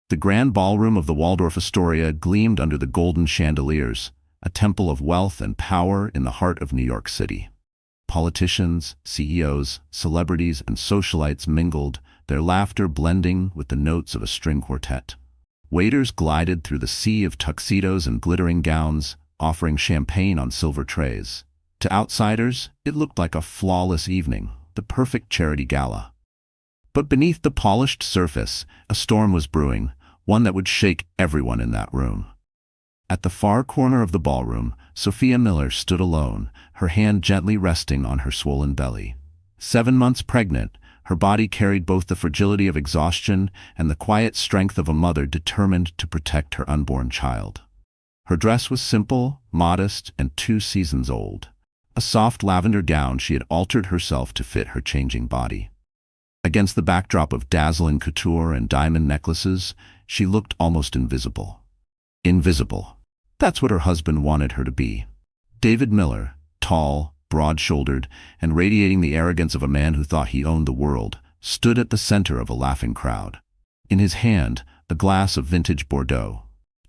The grand ballroom of the Waldorf Astoria gleamed under the golden chandeliers, a temple of wealth and power in the heart of New York City. Politicians, CEOs, celebrities, and socialites mingled, their laughter blending with the notes of a string quartet. Waiters glided through the sea of tuxedos and glittering gowns, offering champagne on silver trays. To outsiders, it looked like a flawless evening, the perfect charity gala. But beneath the polished surface, a storm was brewing, one that would shake everyone in that room. At the far corner of the ballroom, Sophia Miller stood alone, her hand gently resting on her swollen belly. 7 months pregnant, her body carried both the fragility of exhaustion and the quiet strength of a mother determined to protect her unborn child. Her dress was simple, modest, and 2 seasons old. A soft lavender gown she had altered herself to fit her changing body. Against the backdrop of dazzling couture and diamond necklaces, she looked almost invisible. Invisible. That's what her husband wanted her to be. David Miller, tall, broad-shouldered, and radiating the arrogance of a man who thought he owned the world, stood at the center of a laughing crowd. In his hand, a glass of vintage Bordeaux.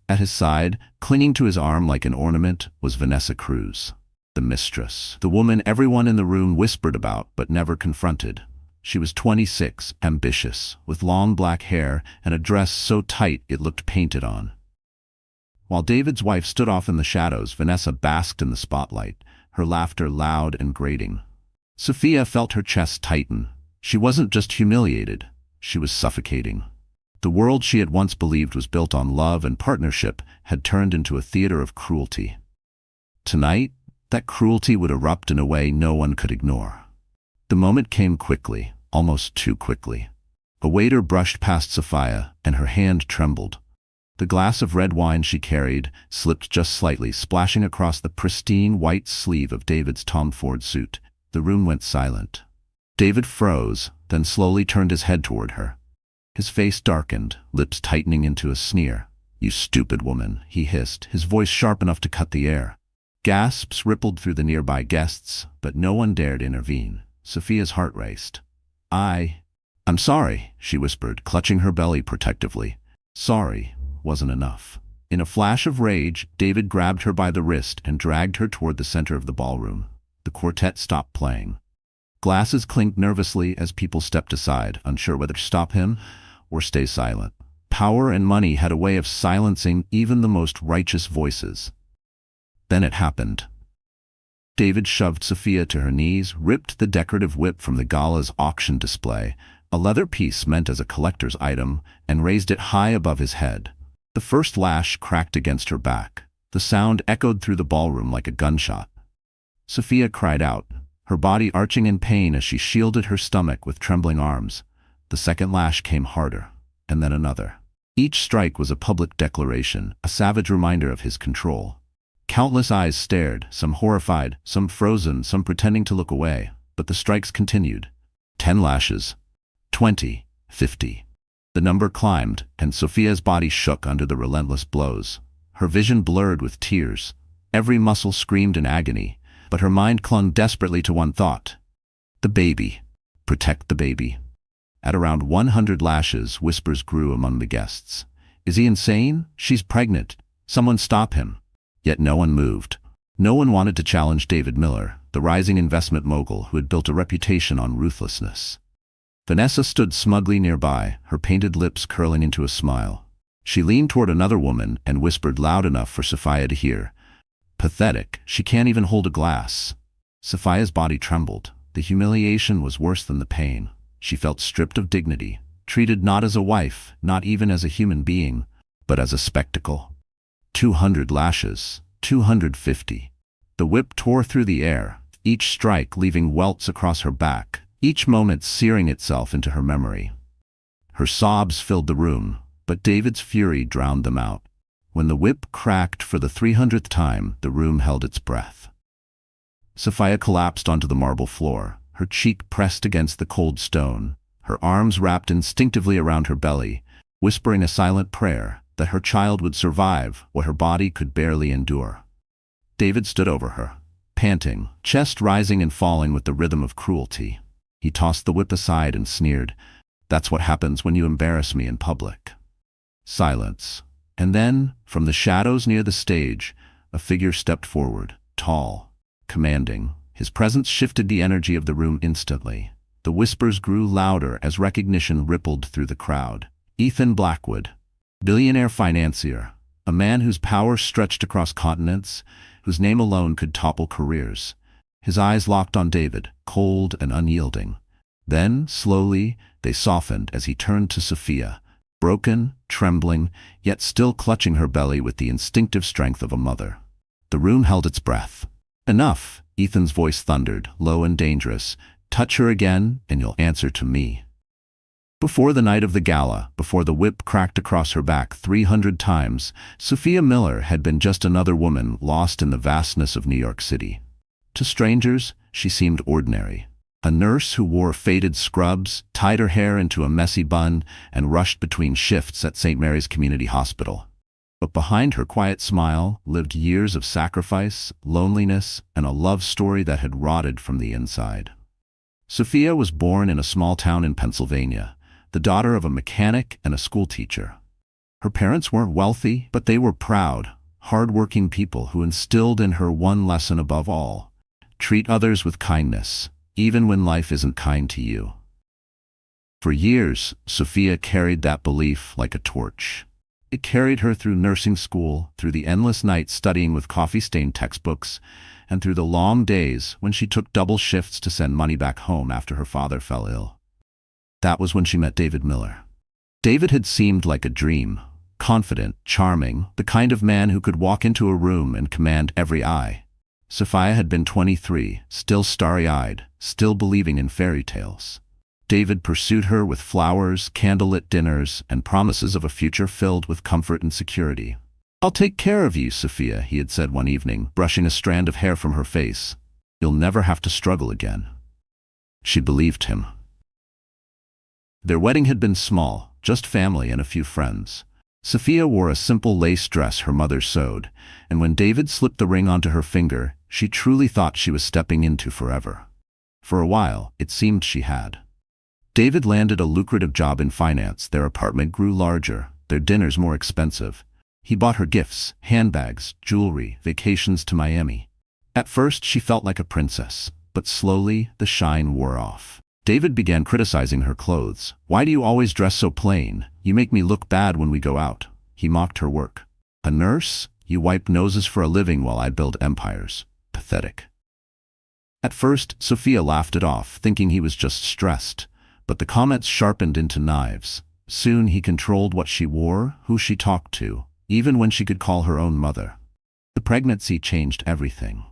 At his side, clinging to his arm like an ornament, was Vanessa Cruz, the mistress, the woman everyone in the room whispered about but never confronted. She was 26, ambitious, with long black hair and a dress so tight it looked painted on. While David's wife stood off in the shadows, Vanessa basked in the spotlight, her laughter loud and grating. Sophia felt her chest tighten. She wasn't just humiliated, she was suffocating. The world she had once believed was built on love and partnership had turned into a theater of cruelty. Tonight, that cruelty would erupt in a way no one could ignore. The moment came quickly, almost too quickly. A waiter brushed past Sophia, and her hand trembled. The glass of red wine she carried slipped just slightly, splashing across the pristine white sleeve of David's Tom Ford suit. The room went silent. David froze, then slowly turned his head toward her. His face darkened, lips tightening into a sneer. "You stupid woman," he hissed, his voice sharp enough to cut the air. Gasps rippled through the nearby guests, but no one dared intervene. Sophia's heart raced. I'm sorry," she whispered, clutching her belly protectively. Sorry wasn't enough. In a flash of rage, David grabbed her by the wrist and dragged her toward the center of the ballroom. The quartet stopped playing. Glasses clinked nervously as people stepped aside, unsure whether to stop him or stay silent. Power and money had a way of silencing even the most righteous voices. Then it happened. David shoved Sophia to her knees, ripped the decorative whip from the gala's auction display, a leather piece meant as a collector's item, and raised it high above his head. The first lash cracked against her back. The sound echoed through the ballroom like a gunshot. Sophia cried out, her body arching in pain as she shielded her stomach with trembling arms. The second lash came harder, and then another. Each strike was a public declaration, a savage reminder of his control. Countless eyes stared, some horrified, some frozen, some pretending to look away, but the strikes continued. 10 lashes, 20, 50. The number climbed, and Sophia's body shook under the relentless blows. Her vision blurred with tears. Every muscle screamed in agony, but her mind clung desperately to one thought. The baby. Protect the baby. At around 100 lashes, whispers grew among the guests. Is he insane? She's pregnant. Someone stop him. Yet no one moved. No one wanted to challenge David Miller, the rising investment mogul who had built a reputation on ruthlessness. Vanessa stood smugly nearby, her painted lips curling into a smile. She leaned toward another woman and whispered loud enough for Sophia to hear. Pathetic, she can't even hold a glass. Sophia's body trembled. The humiliation was worse than the pain. She felt stripped of dignity, treated not as a wife, not even as a human being, but as a spectacle. 200 lashes, 250. The whip tore through the air, each strike leaving welts across her back, each moment searing itself into her memory. Her sobs filled the room, but David's fury drowned them out. When the whip cracked for the 300th time, the room held its breath. Sophia collapsed onto the marble floor, her cheek pressed against the cold stone, her arms wrapped instinctively around her belly, whispering a silent prayer that her child would survive what her body could barely endure. David stood over her, panting, chest rising and falling with the rhythm of cruelty. He tossed the whip aside and sneered, "That's what happens when you embarrass me in public." Silence. And then, from the shadows near the stage, a figure stepped forward, tall, commanding. His presence shifted the energy of the room instantly. The whispers grew louder as recognition rippled through the crowd. Ethan Blackwood, billionaire financier, a man whose power stretched across continents, whose name alone could topple careers. His eyes locked on David, cold and unyielding. Then, slowly, they softened as he turned to Sophia, broken, trembling, yet still clutching her belly with the instinctive strength of a mother. The room held its breath. "Enough," Ethan's voice thundered, low and dangerous. "Touch her again, and you'll answer to me." Before the night of the gala, before the whip cracked across her back 300 times, Sophia Miller had been just another woman lost in the vastness of New York City. To strangers, she seemed ordinary. A nurse who wore faded scrubs, tied her hair into a messy bun, and rushed between shifts at St. Mary's Community Hospital. But behind her quiet smile lived years of sacrifice, loneliness, and a love story that had rotted from the inside. Sophia was born in a small town in Pennsylvania, the daughter of a mechanic and a schoolteacher. Her parents weren't wealthy, but they were proud, hard-working people who instilled in her one lesson above all: treat others with kindness, even when life isn't kind to you. For years, Sophia carried that belief like a torch. It carried her through nursing school, through the endless nights studying with coffee-stained textbooks, and through the long days when she took double shifts to send money back home after her father fell ill. That was when she met David Miller. David had seemed like a dream, confident, charming, the kind of man who could walk into a room and command every eye. Sophia had been 23, still starry-eyed, still believing in fairy tales. David pursued her with flowers, candlelit dinners, and promises of a future filled with comfort and security. "I'll take care of you, Sophia," he had said one evening, brushing a strand of hair from her face. "You'll never have to struggle again." She believed him. Their wedding had been small, just family and a few friends. Sophia wore a simple lace dress her mother sewed, and when David slipped the ring onto her finger, she truly thought she was stepping into forever. For a while, it seemed she had. David landed a lucrative job in finance, their apartment grew larger, their dinners more expensive. He bought her gifts, handbags, jewelry, vacations to Miami. At first, she felt like a princess, but slowly, the shine wore off. David began criticizing her clothes. "Why do you always dress so plain? You make me look bad when we go out." He mocked her work. "A nurse? You wipe noses for a living while I build empires. Pathetic." At first, Sophia laughed it off, thinking he was just stressed. But the comments sharpened into knives. Soon he controlled what she wore, who she talked to, even when she could call her own mother. The pregnancy changed everything.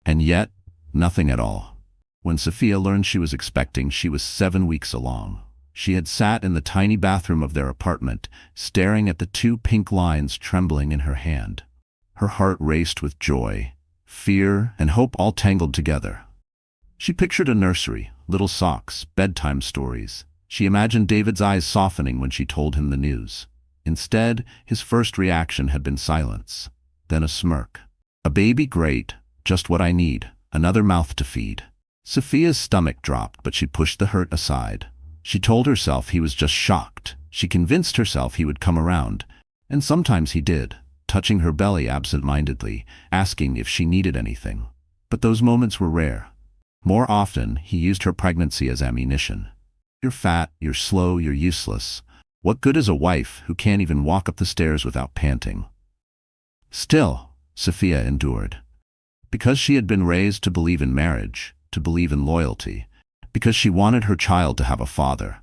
And yet, nothing at all. When Sophia learned she was expecting, she was 7 weeks along. She had sat in the tiny bathroom of their apartment, staring at the 2 pink lines trembling in her hand. Her heart raced with joy, fear, and hope all tangled together. She pictured a nursery, little socks, bedtime stories. She imagined David's eyes softening when she told him the news. Instead, his first reaction had been silence, then a smirk. "A baby? Great. Just what I need. Another mouth to feed." Sophia's stomach dropped, but she pushed the hurt aside. She told herself he was just shocked. She convinced herself he would come around. And sometimes he did, touching her belly absent-mindedly, asking if she needed anything. But those moments were rare. More often, he used her pregnancy as ammunition. "You're fat, you're slow, you're useless. What good is a wife who can't even walk up the stairs without panting?" Still, Sophia endured. Because she had been raised to believe in marriage, to believe in loyalty. Because she wanted her child to have a father.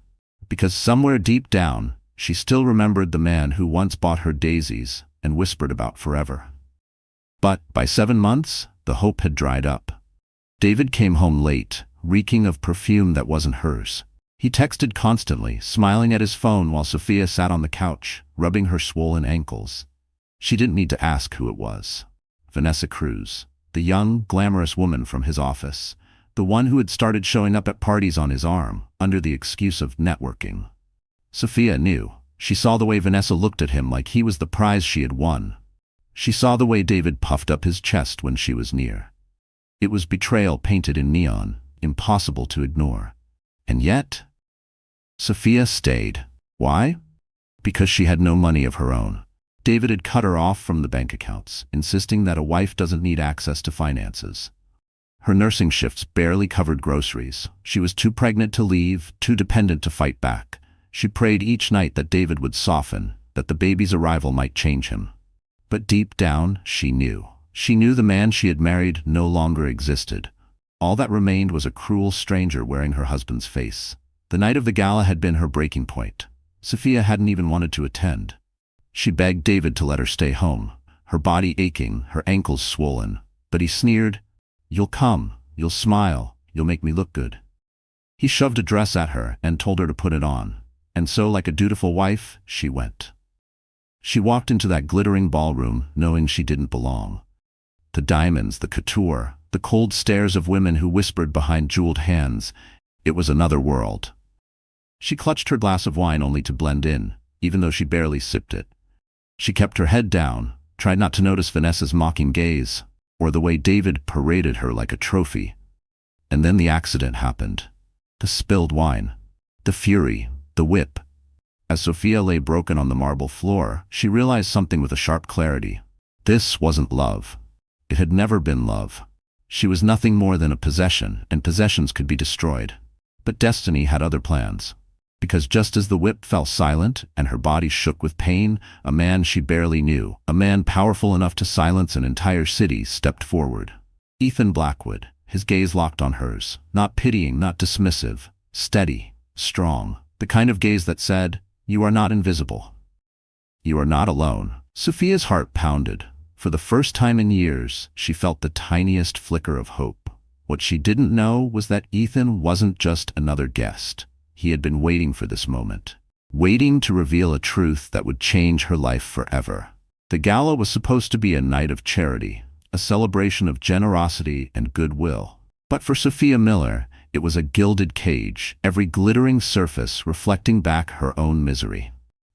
Because somewhere deep down, she still remembered the man who once bought her daisies and whispered about forever. But by 7 months, the hope had dried up. David came home late, reeking of perfume that wasn't hers. He texted constantly, smiling at his phone while Sophia sat on the couch, rubbing her swollen ankles. She didn't need to ask who it was. Vanessa Cruz, the young, glamorous woman from his office, the one who had started showing up at parties on his arm, under the excuse of networking. Sophia knew. She saw the way Vanessa looked at him like he was the prize she had won. She saw the way David puffed up his chest when she was near. It was betrayal painted in neon, impossible to ignore. And yet, Sophia stayed. Why? because she had no money of her own. David had cut her off from the bank accounts, insisting that a wife doesn't need access to finances. Her nursing shifts barely covered groceries. She was too pregnant to leave, too dependent to fight back. She prayed each night that David would soften, that the baby's arrival might change him. But deep down, she knew. She knew the man she had married no longer existed. All that remained was a cruel stranger wearing her husband's face. The night of the gala had been her breaking point. Sophia hadn't even wanted to attend. She begged David to let her stay home, her body aching, her ankles swollen. But he sneered, "You'll come, you'll smile, you'll make me look good." He shoved a dress at her and told her to put it on. And so, like a dutiful wife, she went. She walked into that glittering ballroom, knowing she didn't belong. The diamonds, the couture, the cold stares of women who whispered behind jeweled hands. It was another world. She clutched her glass of wine only to blend in, even though she barely sipped it. She kept her head down, tried not to notice Vanessa's mocking gaze, or the way David paraded her like a trophy. And then the accident happened. The spilled wine. The fury. The whip. As Sophia lay broken on the marble floor, she realized something with a sharp clarity. This wasn't love. It had never been love. She was nothing more than a possession, and possessions could be destroyed. But destiny had other plans. Because just as the whip fell silent and her body shook with pain, a man she barely knew, a man powerful enough to silence an entire city, stepped forward. Ethan Blackwood, his gaze locked on hers, not pitying, not dismissive, steady, strong, the kind of gaze that said, "You are not invisible. You are not alone." Sophia's heart pounded. For the first time in years, she felt the tiniest flicker of hope. What she didn't know was that Ethan wasn't just another guest. He had been waiting for this moment, waiting to reveal a truth that would change her life forever. The gala was supposed to be a night of charity, a celebration of generosity and goodwill. But for Sophia Miller, it was a gilded cage, every glittering surface reflecting back her own misery.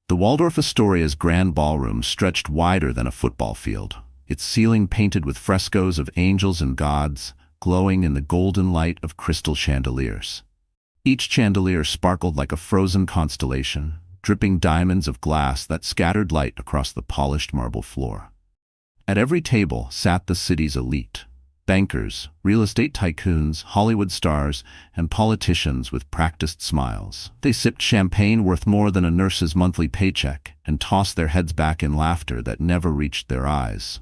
The Waldorf Astoria's grand ballroom stretched wider than a football field, its ceiling painted with frescoes of angels and gods, glowing in the golden light of crystal chandeliers. Each chandelier sparkled like a frozen constellation, dripping diamonds of glass that scattered light across the polished marble floor. At every table sat the city's elite. Bankers, real estate tycoons, Hollywood stars, and politicians with practiced smiles. They sipped champagne worth more than a nurse's monthly paycheck and tossed their heads back in laughter that never reached their eyes.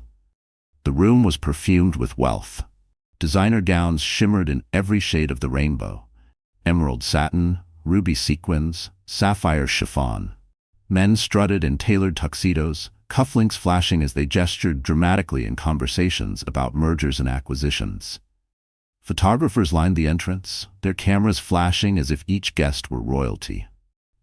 The room was perfumed with wealth. Designer gowns shimmered in every shade of the rainbow. Emerald satin, ruby sequins, sapphire chiffon. Men strutted in tailored tuxedos, cufflinks flashing as they gestured dramatically in conversations about mergers and acquisitions. Photographers lined the entrance, their cameras flashing as if each guest were royalty.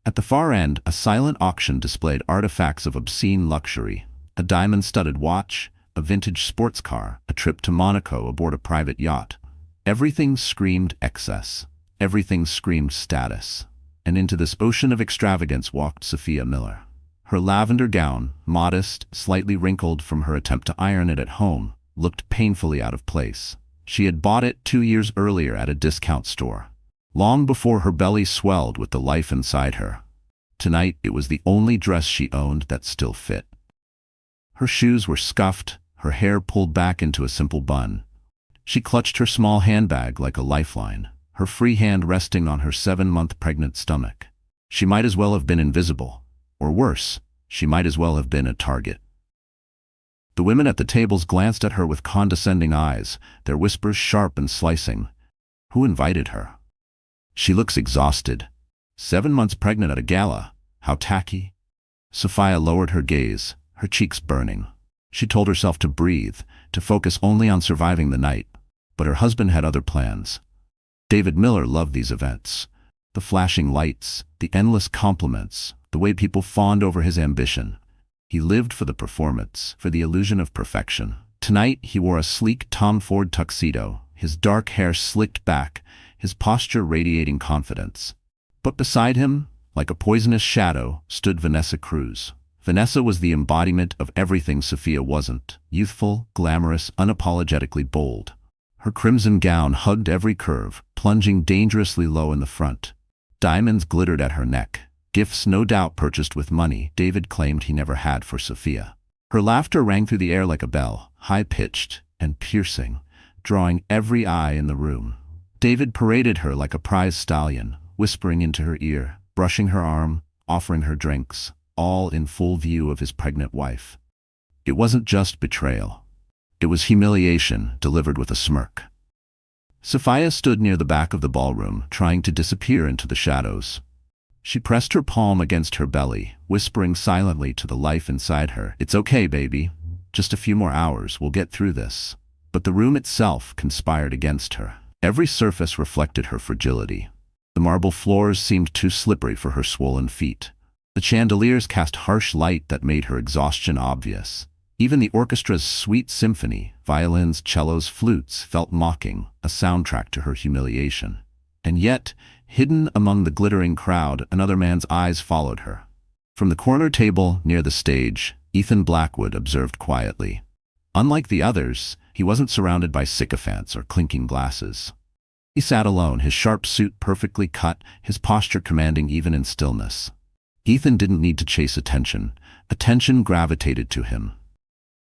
At the far end, a silent auction displayed artifacts of obscene luxury: a diamond-studded watch, a vintage sports car, a trip to Monaco aboard a private yacht. Everything screamed excess. Everything screamed status. And into this ocean of extravagance walked Sophia Miller. Her lavender gown, modest, slightly wrinkled from her attempt to iron it at home, looked painfully out of place. She had bought it 2 years earlier at a discount store, long before her belly swelled with the life inside her. Tonight, it was the only dress she owned that still fit. Her shoes were scuffed, her hair pulled back into a simple bun. She clutched her small handbag like a lifeline, her free hand resting on her 7-month pregnant stomach. She might as well have been invisible. Or worse, she might as well have been a target. The women at the tables glanced at her with condescending eyes, their whispers sharp and slicing. Who invited her? She looks exhausted. 7 months pregnant at a gala. How tacky. Sophia lowered her gaze, her cheeks burning. She told herself to breathe, to focus only on surviving the night. But her husband had other plans. David Miller loved these events. The flashing lights, the endless compliments, the way people fawned over his ambition. He lived for the performance, for the illusion of perfection. Tonight, he wore a sleek Tom Ford tuxedo, his dark hair slicked back, his posture radiating confidence. But beside him, like a poisonous shadow, stood Vanessa Cruz. Vanessa was the embodiment of everything Sophia wasn't: youthful, glamorous, unapologetically bold. Her crimson gown hugged every curve, plunging dangerously low in the front. Diamonds glittered at her neck. Gifts no doubt purchased with money David claimed he never had for Sophia. Her laughter rang through the air like a bell, high-pitched and piercing, drawing every eye in the room. David paraded her like a prize stallion, whispering into her ear, brushing her arm, offering her drinks, all in full view of his pregnant wife. It wasn't just betrayal. It was humiliation delivered with a smirk. Sophia stood near the back of the ballroom, trying to disappear into the shadows. She pressed her palm against her belly, whispering silently to the life inside her, "It's okay, baby. Just a few more hours, we'll get through this." But the room itself conspired against her. Every surface reflected her fragility. The marble floors seemed too slippery for her swollen feet. The chandeliers cast harsh light that made her exhaustion obvious. Even the orchestra's sweet symphony, violins, cellos, flutes, felt mocking, a soundtrack to her humiliation. And yet, hidden among the glittering crowd, another man's eyes followed her. From the corner table near the stage, Ethan Blackwood observed quietly. Unlike the others, he wasn't surrounded by sycophants or clinking glasses. He sat alone, his sharp suit perfectly cut, his posture commanding even in stillness. Ethan didn't need to chase attention. Attention gravitated to him.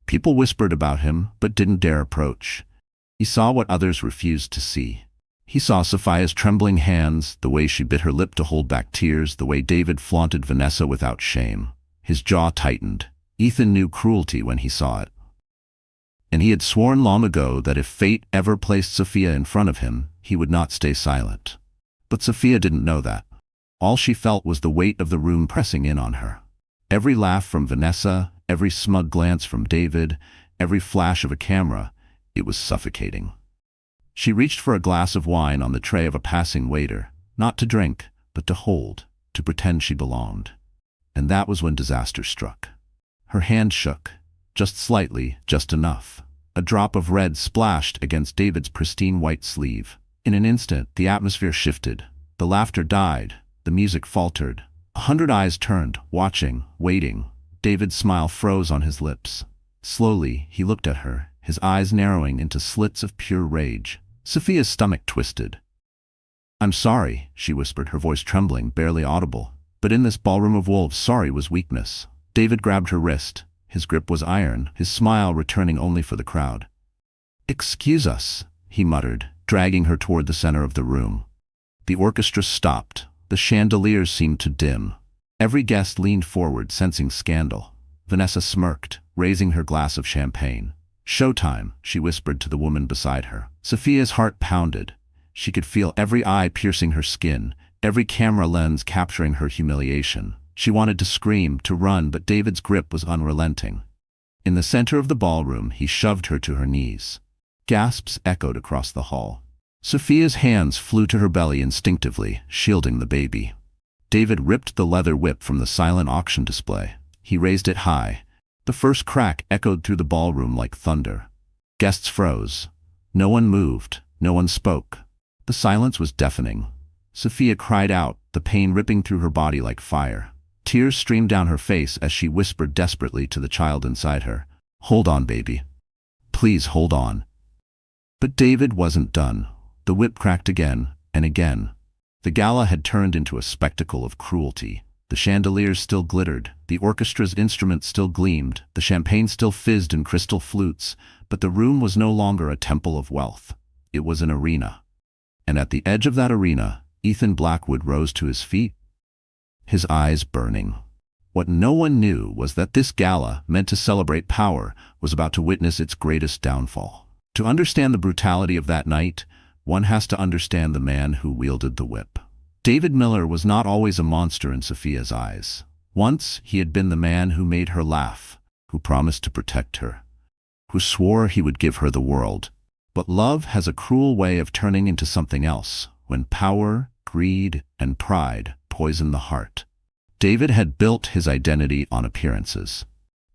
People whispered about him, but didn't dare approach. He saw what others refused to see. He saw Sophia's trembling hands, the way she bit her lip to hold back tears, the way David flaunted Vanessa without shame. His jaw tightened. Ethan knew cruelty when he saw it. And he had sworn long ago that if fate ever placed Sophia in front of him, he would not stay silent. But Sophia didn't know that. All she felt was the weight of the room pressing in on her. Every laugh from Vanessa, every smug glance from David, every flash of a camera, it was suffocating. She reached for a glass of wine on the tray of a passing waiter, not to drink, but to hold, to pretend she belonged. And that was when disaster struck. Her hand shook, just slightly, just enough. A drop of red splashed against David's pristine white sleeve. In an instant, the atmosphere shifted. The laughter died. The music faltered. 100 eyes turned, watching, waiting. David's smile froze on his lips. Slowly, he looked at her, his eyes narrowing into slits of pure rage. Sophia's stomach twisted. "I'm sorry," she whispered, her voice trembling, barely audible. But in this ballroom of wolves, sorry was weakness. David grabbed her wrist. His grip was iron, his smile returning only for the crowd. "Excuse us," he muttered, dragging her toward the center of the room. The orchestra stopped. The chandeliers seemed to dim. Every guest leaned forward, sensing scandal. Vanessa smirked, raising her glass of champagne. "Showtime," she whispered to the woman beside her. Sophia's heart pounded. She could feel every eye piercing her skin, every camera lens capturing her humiliation. She wanted to scream, to run, but David's grip was unrelenting. In the center of the ballroom, he shoved her to her knees. Gasps echoed across the hall. Sophia's hands flew to her belly instinctively, shielding the baby. David ripped the leather whip from the silent auction display. He raised it high. The first crack echoed through the ballroom like thunder. Guests froze. No one moved. No one spoke. The silence was deafening. Sophia cried out, the pain ripping through her body like fire. Tears streamed down her face as she whispered desperately to the child inside her, "Hold on, baby. Please hold on." But David wasn't done. The whip cracked again and again. The gala had turned into a spectacle of cruelty. The chandeliers still glittered, the orchestra's instruments still gleamed, the champagne still fizzed in crystal flutes, but the room was no longer a temple of wealth. It was an arena. And at the edge of that arena, Ethan Blackwood rose to his feet, his eyes burning. What no one knew was that this gala, meant to celebrate power, was about to witness its greatest downfall. To understand the brutality of that night, one has to understand the man who wielded the whip. David Miller was not always a monster in Sophia's eyes. Once, he had been the man who made her laugh, who promised to protect her, who swore he would give her the world. But love has a cruel way of turning into something else, when power, greed, and pride poison the heart. David had built his identity on appearances.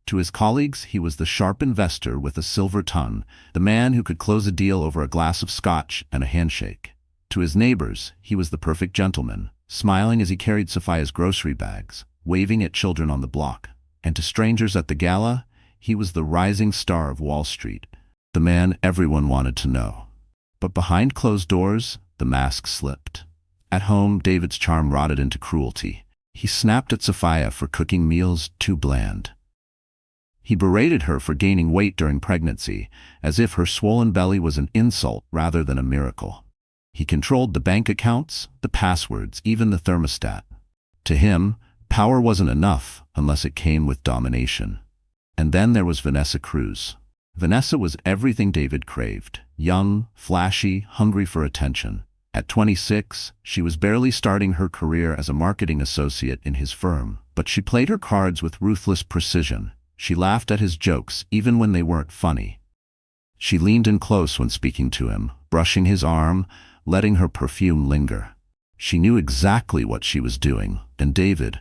To his colleagues, he was the sharp investor with a silver tongue, the man who could close a deal over a glass of scotch and a handshake. To his neighbors, he was the perfect gentleman, smiling as he carried Sophia's grocery bags, waving at children on the block. And to strangers at the gala, he was the rising star of Wall Street, the man everyone wanted to know. But behind closed doors, the mask slipped. At home, David's charm rotted into cruelty. He snapped at Sophia for cooking meals too bland. He berated her for gaining weight during pregnancy, as if her swollen belly was an insult rather than a miracle. He controlled the bank accounts, the passwords, even the thermostat. To him, power wasn't enough unless it came with domination. And then there was Vanessa Cruz. Vanessa was everything David craved: young, flashy, hungry for attention. At 26, she was barely starting her career as a marketing associate in his firm, but she played her cards with ruthless precision. She laughed at his jokes even when they weren't funny. She leaned in close when speaking to him, brushing his arm, letting her perfume linger. She knew exactly what she was doing, and David,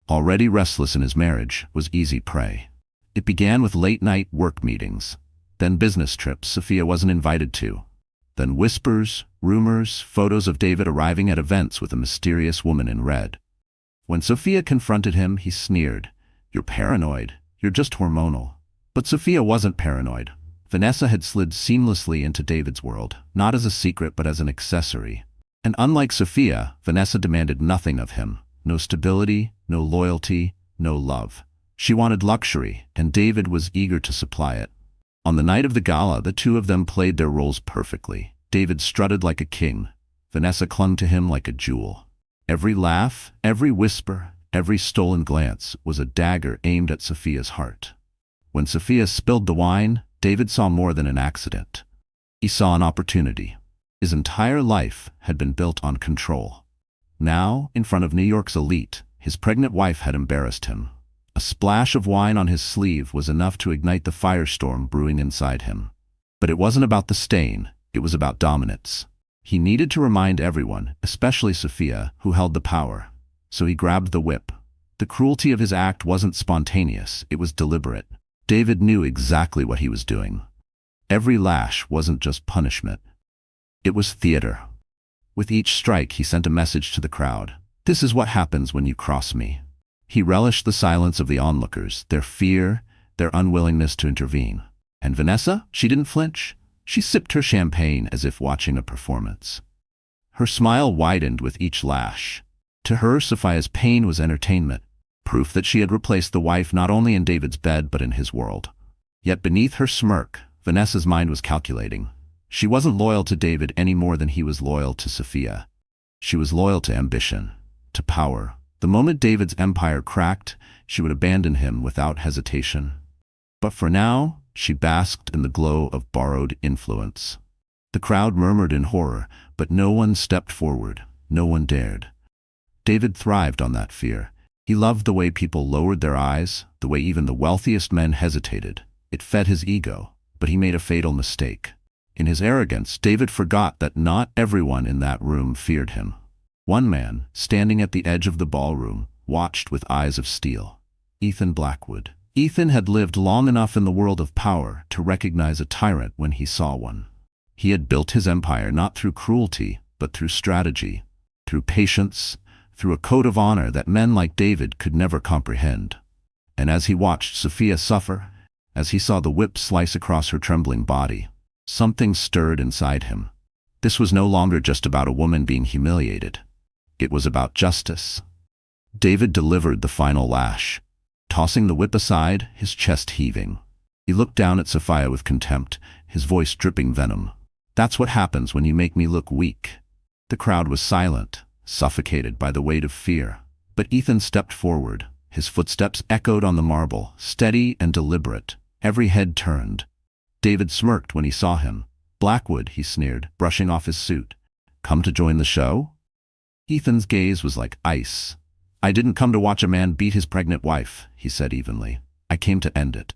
already restless in his marriage, was easy prey. It began with late-night work meetings, then business trips Sophia wasn't invited to, then whispers, rumors, photos of David arriving at events with a mysterious woman in red. When Sophia confronted him, he sneered, "You're paranoid. You're just hormonal." But Sophia wasn't paranoid. Vanessa had slid seamlessly into David's world, not as a secret but as an accessory. And unlike Sophia, Vanessa demanded nothing of him. No stability, no loyalty, no love. She wanted luxury, and David was eager to supply it. On the night of the gala, the two of them played their roles perfectly. David strutted like a king. Vanessa clung to him like a jewel. Every laugh, every whisper, every stolen glance was a dagger aimed at Sophia's heart. When Sophia spilled the wine, David saw more than an accident. He saw an opportunity. His entire life had been built on control. Now, in front of New York's elite, his pregnant wife had embarrassed him. A splash of wine on his sleeve was enough to ignite the firestorm brewing inside him. But it wasn't about the stain, it was about dominance. He needed to remind everyone, especially Sophia, who held the power. So he grabbed the whip. The cruelty of his act wasn't spontaneous, it was deliberate. David knew exactly what he was doing. Every lash wasn't just punishment. It was theater. With each strike, he sent a message to the crowd. This is what happens when you cross me. He relished the silence of the onlookers, their fear, their unwillingness to intervene. And Vanessa? She didn't flinch. She sipped her champagne as if watching a performance. Her smile widened with each lash. To her, Sophia's pain was entertainment, proof that she had replaced the wife not only in David's bed but in his world. Yet beneath her smirk, Vanessa's mind was calculating. She wasn't loyal to David any more than he was loyal to Sophia. She was loyal to ambition, to power. The moment David's empire cracked, she would abandon him without hesitation. But for now, she basked in the glow of borrowed influence. The crowd murmured in horror, but no one stepped forward. No one dared. David thrived on that fear. He loved the way people lowered their eyes, the way even the wealthiest men hesitated. It fed his ego, but he made a fatal mistake. In his arrogance, David forgot that not everyone in that room feared him. One man, standing at the edge of the ballroom, watched with eyes of steel. Ethan Blackwood. Ethan had lived long enough in the world of power to recognize a tyrant when he saw one. He had built his empire not through cruelty, but through strategy, through patience, through a code of honor that men like David could never comprehend. And as he watched Sophia suffer, as he saw the whip slice across her trembling body, something stirred inside him. This was no longer just about a woman being humiliated. It was about justice. David delivered the final lash, tossing the whip aside, his chest heaving. He looked down at Sophia with contempt, his voice dripping venom. "That's what happens when you make me look weak." The crowd was silent, suffocated by the weight of fear. But Ethan stepped forward. His footsteps echoed on the marble, steady and deliberate. Every head turned. David smirked when he saw him. "Blackwood," he sneered, brushing off his suit. "Come to join the show?" Ethan's gaze was like ice. "I didn't come to watch a man beat his pregnant wife," he said evenly. "I came to end it."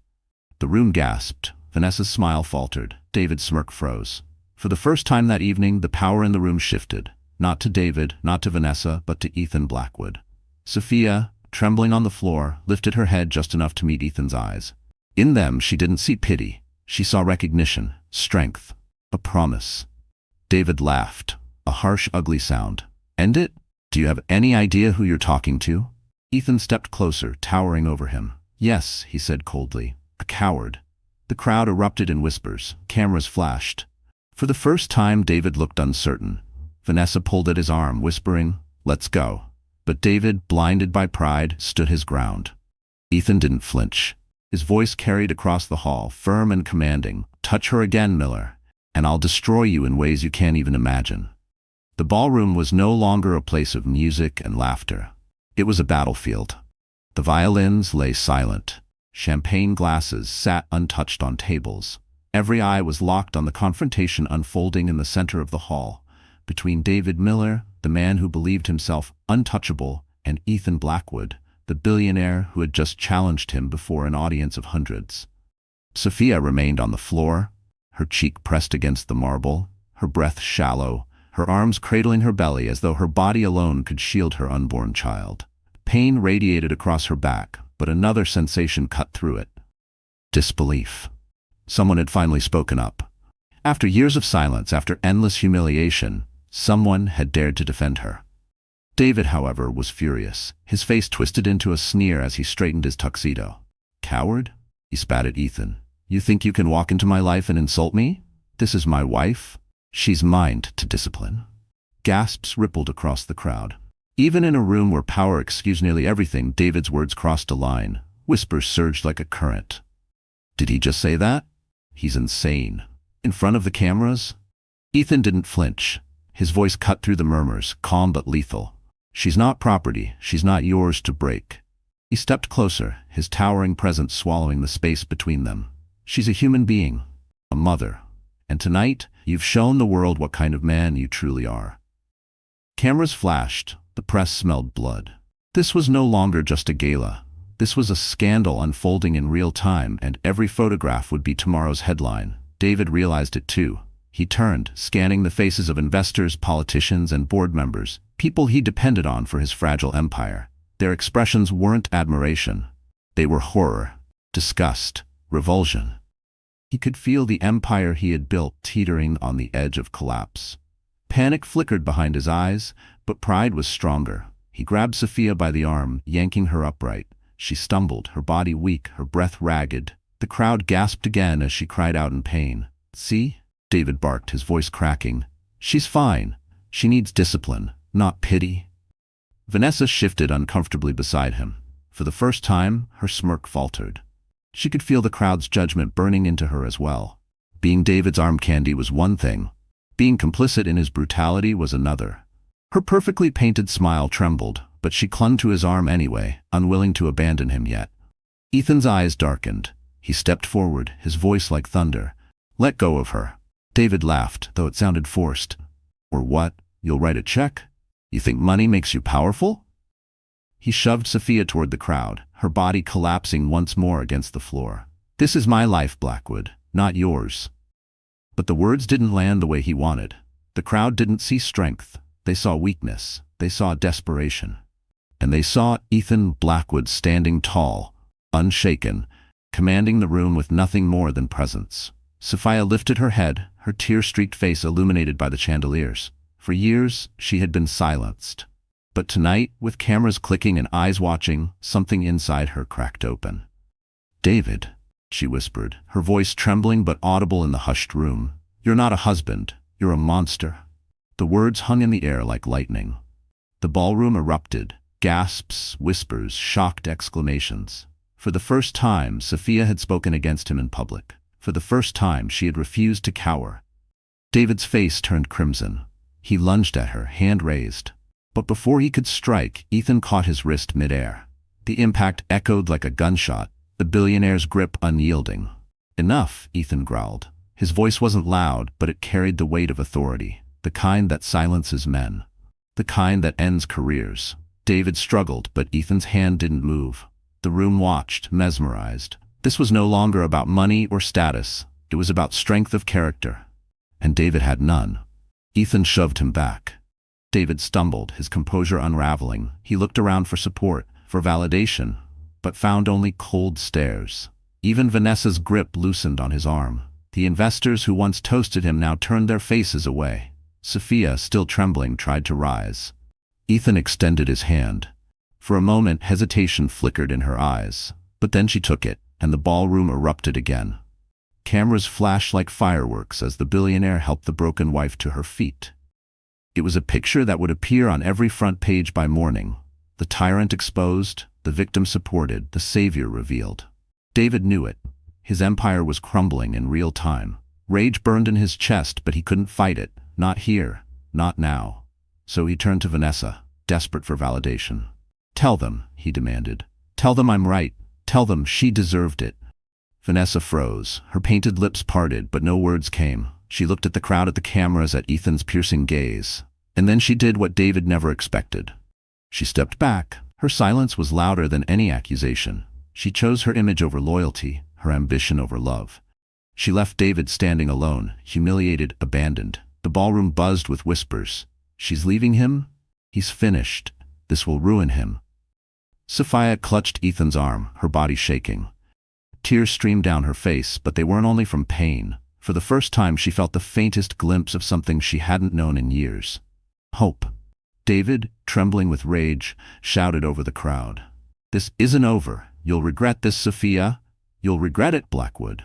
The room gasped. Vanessa's smile faltered. David's smirk froze. For the first time that evening, the power in the room shifted. Not to David, not to Vanessa, but to Ethan Blackwood. Sophia, trembling on the floor, lifted her head just enough to meet Ethan's eyes. In them, she didn't see pity. She saw recognition, strength, a promise. David laughed, a harsh, ugly sound. "End it? Do you have any idea who you're talking to?" Ethan stepped closer, towering over him. "Yes," he said coldly, "a coward." The crowd erupted in whispers. Cameras flashed. For the first time, David looked uncertain. Vanessa pulled at his arm, whispering, "Let's go." But David, blinded by pride, stood his ground. Ethan didn't flinch. His voice carried across the hall, firm and commanding. "Touch her again, Miller, and I'll destroy you in ways you can't even imagine." The ballroom was no longer a place of music and laughter. It was a battlefield. The violins lay silent. Champagne glasses sat untouched on tables. Every eye was locked on the confrontation unfolding in the center of the hall, between David Miller, the man who believed himself untouchable, and Ethan Blackwood, the billionaire who had just challenged him before an audience of hundreds. Sophia remained on the floor, her cheek pressed against the marble, her breath shallow, her arms cradling her belly as though her body alone could shield her unborn child. Pain radiated across her back, but another sensation cut through it. Disbelief. Someone had finally spoken up. After years of silence, after endless humiliation, someone had dared to defend her. David, however, was furious, his face twisted into a sneer as he straightened his tuxedo. "Coward?" he spat at Ethan. "You think you can walk into my life and insult me? This is my wife. She's mine to discipline." Gasps rippled across the crowd. Even in a room where power excused nearly everything, David's words crossed a line. Whispers surged like a current. Did he just say that? He's insane. In front of the cameras? Ethan didn't flinch. His voice cut through the murmurs, calm but lethal. "She's not property. She's not yours to break." He stepped closer, his towering presence swallowing the space between them. "She's a human being, a mother. And tonight, you've shown the world what kind of man you truly are." Cameras flashed. The press smelled blood. This was no longer just a gala. This was a scandal unfolding in real time, and every photograph would be tomorrow's headline. David realized it too. He turned, scanning the faces of investors, politicians, and board members, people he depended on for his fragile empire. Their expressions weren't admiration. They were horror, disgust, revulsion. He could feel the empire he had built teetering on the edge of collapse. Panic flickered behind his eyes, but pride was stronger. He grabbed Sophia by the arm, yanking her upright. She stumbled, her body weak, her breath ragged. The crowd gasped again as she cried out in pain. "See?" David barked, his voice cracking. "She's fine. She needs discipline, not pity." Vanessa shifted uncomfortably beside him. For the first time, her smirk faltered. She could feel the crowd's judgment burning into her as well. Being David's arm candy was one thing. Being complicit in his brutality was another. Her perfectly painted smile trembled, but she clung to his arm anyway, unwilling to abandon him yet. Ethan's eyes darkened. He stepped forward, his voice like thunder. "Let go of her." David laughed, though it sounded forced. "Or what? You'll write a check? You think money makes you powerful?" He shoved Sophia toward the crowd, her body collapsing once more against the floor. "This is my life, Blackwood, not yours." But the words didn't land the way he wanted. The crowd didn't see strength. They saw weakness. They saw desperation. And they saw Ethan Blackwood standing tall, unshaken, commanding the room with nothing more than presence. Sophia lifted her head, her tear-streaked face illuminated by the chandeliers. For years, she had been silenced. But tonight, with cameras clicking and eyes watching, something inside her cracked open. "David," she whispered, her voice trembling but audible in the hushed room. "You're not a husband. You're a monster." The words hung in the air like lightning. The ballroom erupted. Gasps, whispers, shocked exclamations. For the first time, Sophia had spoken against him in public. For the first time, she had refused to cower. David's face turned crimson. He lunged at her, hand raised. But before he could strike, Ethan caught his wrist midair. The impact echoed like a gunshot, the billionaire's grip unyielding. "Enough," Ethan growled. His voice wasn't loud, but it carried the weight of authority, the kind that silences men, the kind that ends careers. David struggled, but Ethan's hand didn't move. The room watched, mesmerized. This was no longer about money or status. It was about strength of character. And David had none. Ethan shoved him back. David stumbled, his composure unraveling. He looked around for support, for validation, but found only cold stares. Even Vanessa's grip loosened on his arm. The investors who once toasted him now turned their faces away. Sophia, still trembling, tried to rise. Ethan extended his hand. For a moment, hesitation flickered in her eyes. But then she took it, and the ballroom erupted again. Cameras flashed like fireworks as the billionaire helped the broken wife to her feet. It was a picture that would appear on every front page by morning. The tyrant exposed, the victim supported, the savior revealed. David knew it. His empire was crumbling in real time. Rage burned in his chest, but he couldn't fight it. Not here, not now. So he turned to Vanessa, desperate for validation. "Tell them," he demanded. "Tell them I'm right. Tell them she deserved it." Vanessa froze. Her painted lips parted, but no words came. She looked at the crowd, at the cameras, at Ethan's piercing gaze. And then she did what David never expected. She stepped back. Her silence was louder than any accusation. She chose her image over loyalty, her ambition over love. She left David standing alone, humiliated, abandoned. The ballroom buzzed with whispers. "She's leaving him? He's finished. This will ruin him." Sophia clutched Ethan's arm, her body shaking. Tears streamed down her face, but they weren't only from pain. For the first time she felt the faintest glimpse of something she hadn't known in years. Hope. David, trembling with rage, shouted over the crowd. "This isn't over. You'll regret this, Sophia. You'll regret it, Blackwood."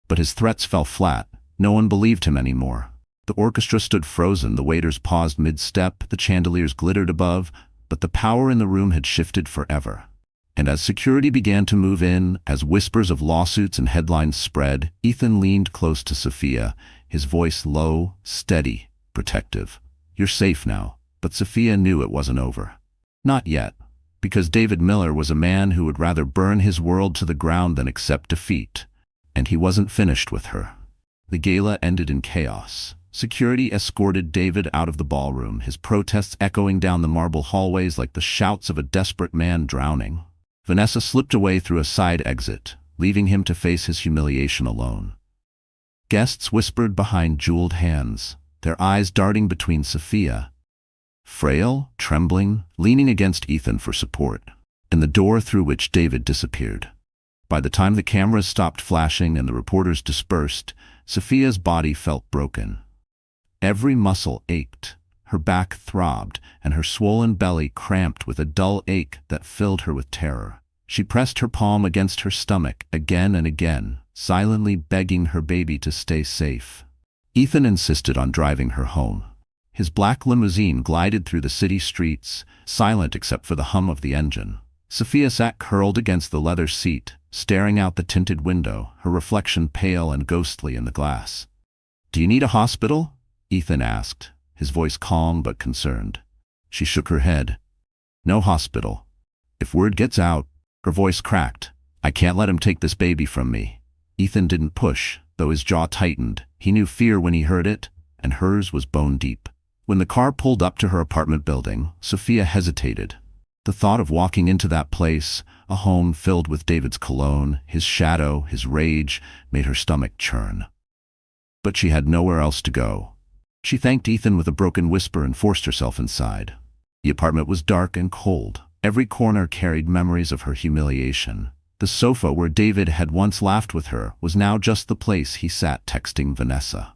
But his threats fell flat. No one believed him anymore. The orchestra stood frozen, the waiters paused mid-step, the chandeliers glittered above, but the power in the room had shifted forever. And as security began to move in, as whispers of lawsuits and headlines spread, Ethan leaned close to Sophia, his voice low, steady, protective. "You're safe now." But Sophia knew it wasn't over. Not yet, because David Miller was a man who would rather burn his world to the ground than accept defeat. And he wasn't finished with her. The gala ended in chaos. Security escorted David out of the ballroom, his protests echoing down the marble hallways like the shouts of a desperate man drowning. Vanessa slipped away through a side exit, leaving him to face his humiliation alone. Guests whispered behind jeweled hands, their eyes darting between Sophia, frail, trembling, leaning against Ethan for support, and the door through which David disappeared. By the time the cameras stopped flashing and the reporters dispersed, Sophia's body felt broken. Every muscle ached, her back throbbed, and her swollen belly cramped with a dull ache that filled her with terror. She pressed her palm against her stomach again and again, silently begging her baby to stay safe. Ethan insisted on driving her home. His black limousine glided through the city streets, silent except for the hum of the engine. Sophia sat curled against the leather seat, staring out the tinted window, her reflection pale and ghostly in the glass. "Do you need a hospital?" Ethan asked, his voice calm but concerned. She shook her head. "No hospital. If word gets out," her voice cracked, "I can't let him take this baby from me." Ethan didn't push, though his jaw tightened. He knew fear when he heard it, and hers was bone deep. When the car pulled up to her apartment building, Sophia hesitated. The thought of walking into that place, a home filled with David's cologne, his shadow, his rage, made her stomach churn. But she had nowhere else to go. She thanked Ethan with a broken whisper and forced herself inside. The apartment was dark and cold. Every corner carried memories of her humiliation. The sofa where David had once laughed with her was now just the place he sat texting Vanessa.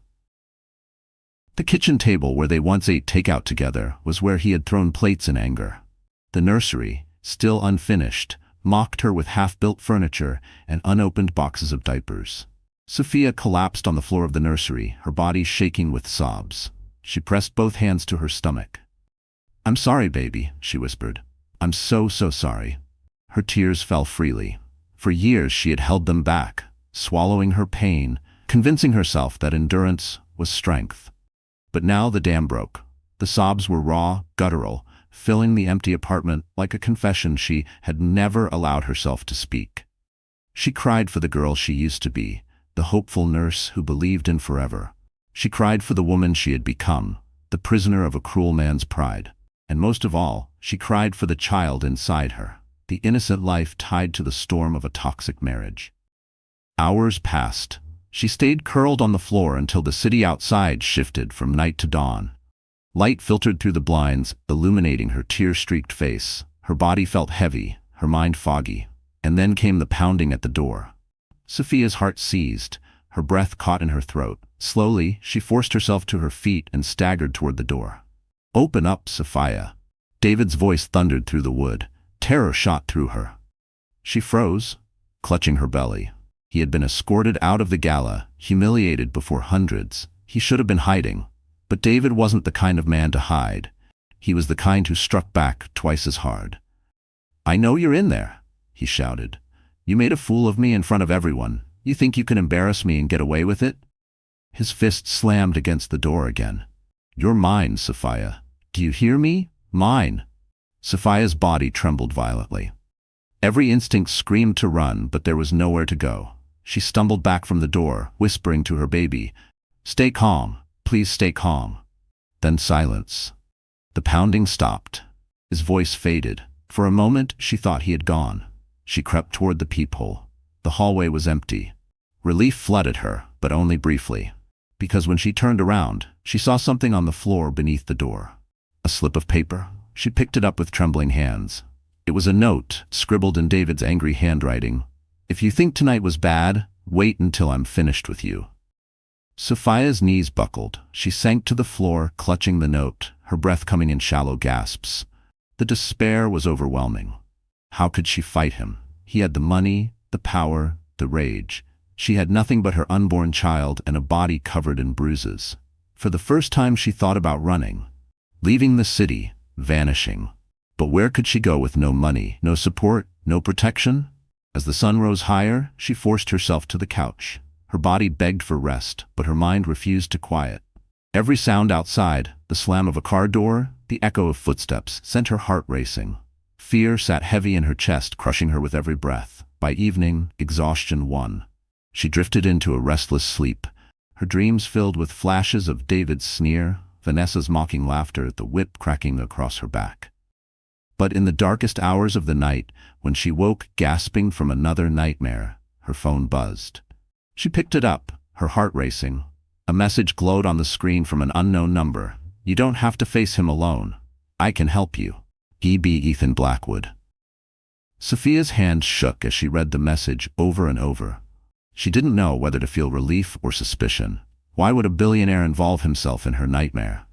The kitchen table where they once ate takeout together was where he had thrown plates in anger. The nursery, still unfinished, mocked her with half-built furniture and unopened boxes of diapers. Sophia collapsed on the floor of the nursery, her body shaking with sobs. She pressed both hands to her stomach. "I'm sorry, baby," she whispered. "I'm so sorry." Her tears fell freely. For years she had held them back, swallowing her pain, convincing herself that endurance was strength. But now the dam broke. The sobs were raw, guttural, filling the empty apartment like a confession she had never allowed herself to speak. She cried for the girl she used to be, the hopeful nurse who believed in forever. She cried for the woman she had become, the prisoner of a cruel man's pride. And most of all, she cried for the child inside her, the innocent life tied to the storm of a toxic marriage. Hours passed. She stayed curled on the floor until the city outside shifted from night to dawn. Light filtered through the blinds, illuminating her tear-streaked face. Her body felt heavy, her mind foggy. And then came the pounding at the door. Sophia's heart seized, her breath caught in her throat. Slowly, she forced herself to her feet and staggered toward the door. "Open up, Sophia." David's voice thundered through the wood. Terror shot through her. She froze, clutching her belly. He had been escorted out of the gala, humiliated before hundreds. He should have been hiding. But David wasn't the kind of man to hide. He was the kind who struck back twice as hard. "I know you're in there," he shouted. "You made a fool of me in front of everyone. You think you can embarrass me and get away with it?" His fist slammed against the door again. "You're mine, Sophia. Do you hear me? Mine." Sophia's body trembled violently. Every instinct screamed to run, but there was nowhere to go. She stumbled back from the door, whispering to her baby, "Stay calm. Please stay calm." Then silence. The pounding stopped. His voice faded. For a moment, she thought he had gone. She crept toward the peephole. The hallway was empty. Relief flooded her, but only briefly. Because when she turned around, she saw something on the floor beneath the door. A slip of paper. She picked it up with trembling hands. It was a note, scribbled in David's angry handwriting. "If you think tonight was bad, wait until I'm finished with you." Sophia's knees buckled. She sank to the floor, clutching the note, her breath coming in shallow gasps. The despair was overwhelming. How could she fight him? He had the money, the power, the rage. She had nothing but her unborn child and a body covered in bruises. For the first time she thought about running, leaving the city, vanishing. But where could she go with no money, no support, no protection? As the sun rose higher, she forced herself to the couch. Her body begged for rest, but her mind refused to quiet. Every sound outside, the slam of a car door, the echo of footsteps, sent her heart racing. Fear sat heavy in her chest, crushing her with every breath. By evening, exhaustion won. She drifted into a restless sleep, her dreams filled with flashes of David's sneer, Vanessa's mocking laughter, the whip cracking across her back. But in the darkest hours of the night, when she woke gasping from another nightmare, her phone buzzed. She picked it up, her heart racing. A message glowed on the screen from an unknown number. "You don't have to face him alone. I can help you. E.B. Ethan Blackwood." Sophia's hands shook as she read the message over and over. She didn't know whether to feel relief or suspicion. Why would a billionaire involve himself in her nightmare?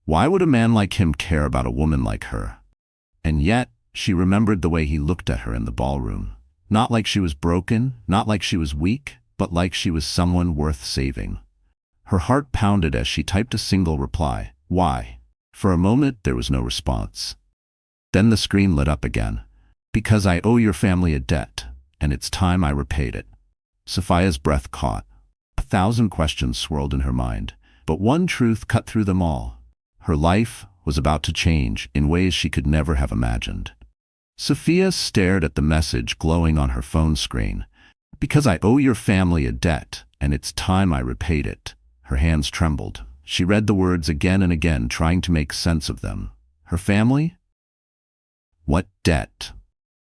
Why would a man like him care about a woman like her? And yet, she remembered the way he looked at her in the ballroom. Not like she was broken, not like she was weak, but like she was someone worth saving. Her heart pounded as she typed a single reply. "Why?" For a moment, there was no response. Then the screen lit up again. "Because I owe your family a debt, and it's time I repaid it." Sophia's breath caught. 1,000 questions swirled in her mind, but one truth cut through them all. Her life was about to change in ways she could never have imagined. Sophia stared at the message glowing on her phone screen. "Because I owe your family a debt, and it's time I repaid it." Her hands trembled. She read the words again and again, trying to make sense of them. Her family? What debt?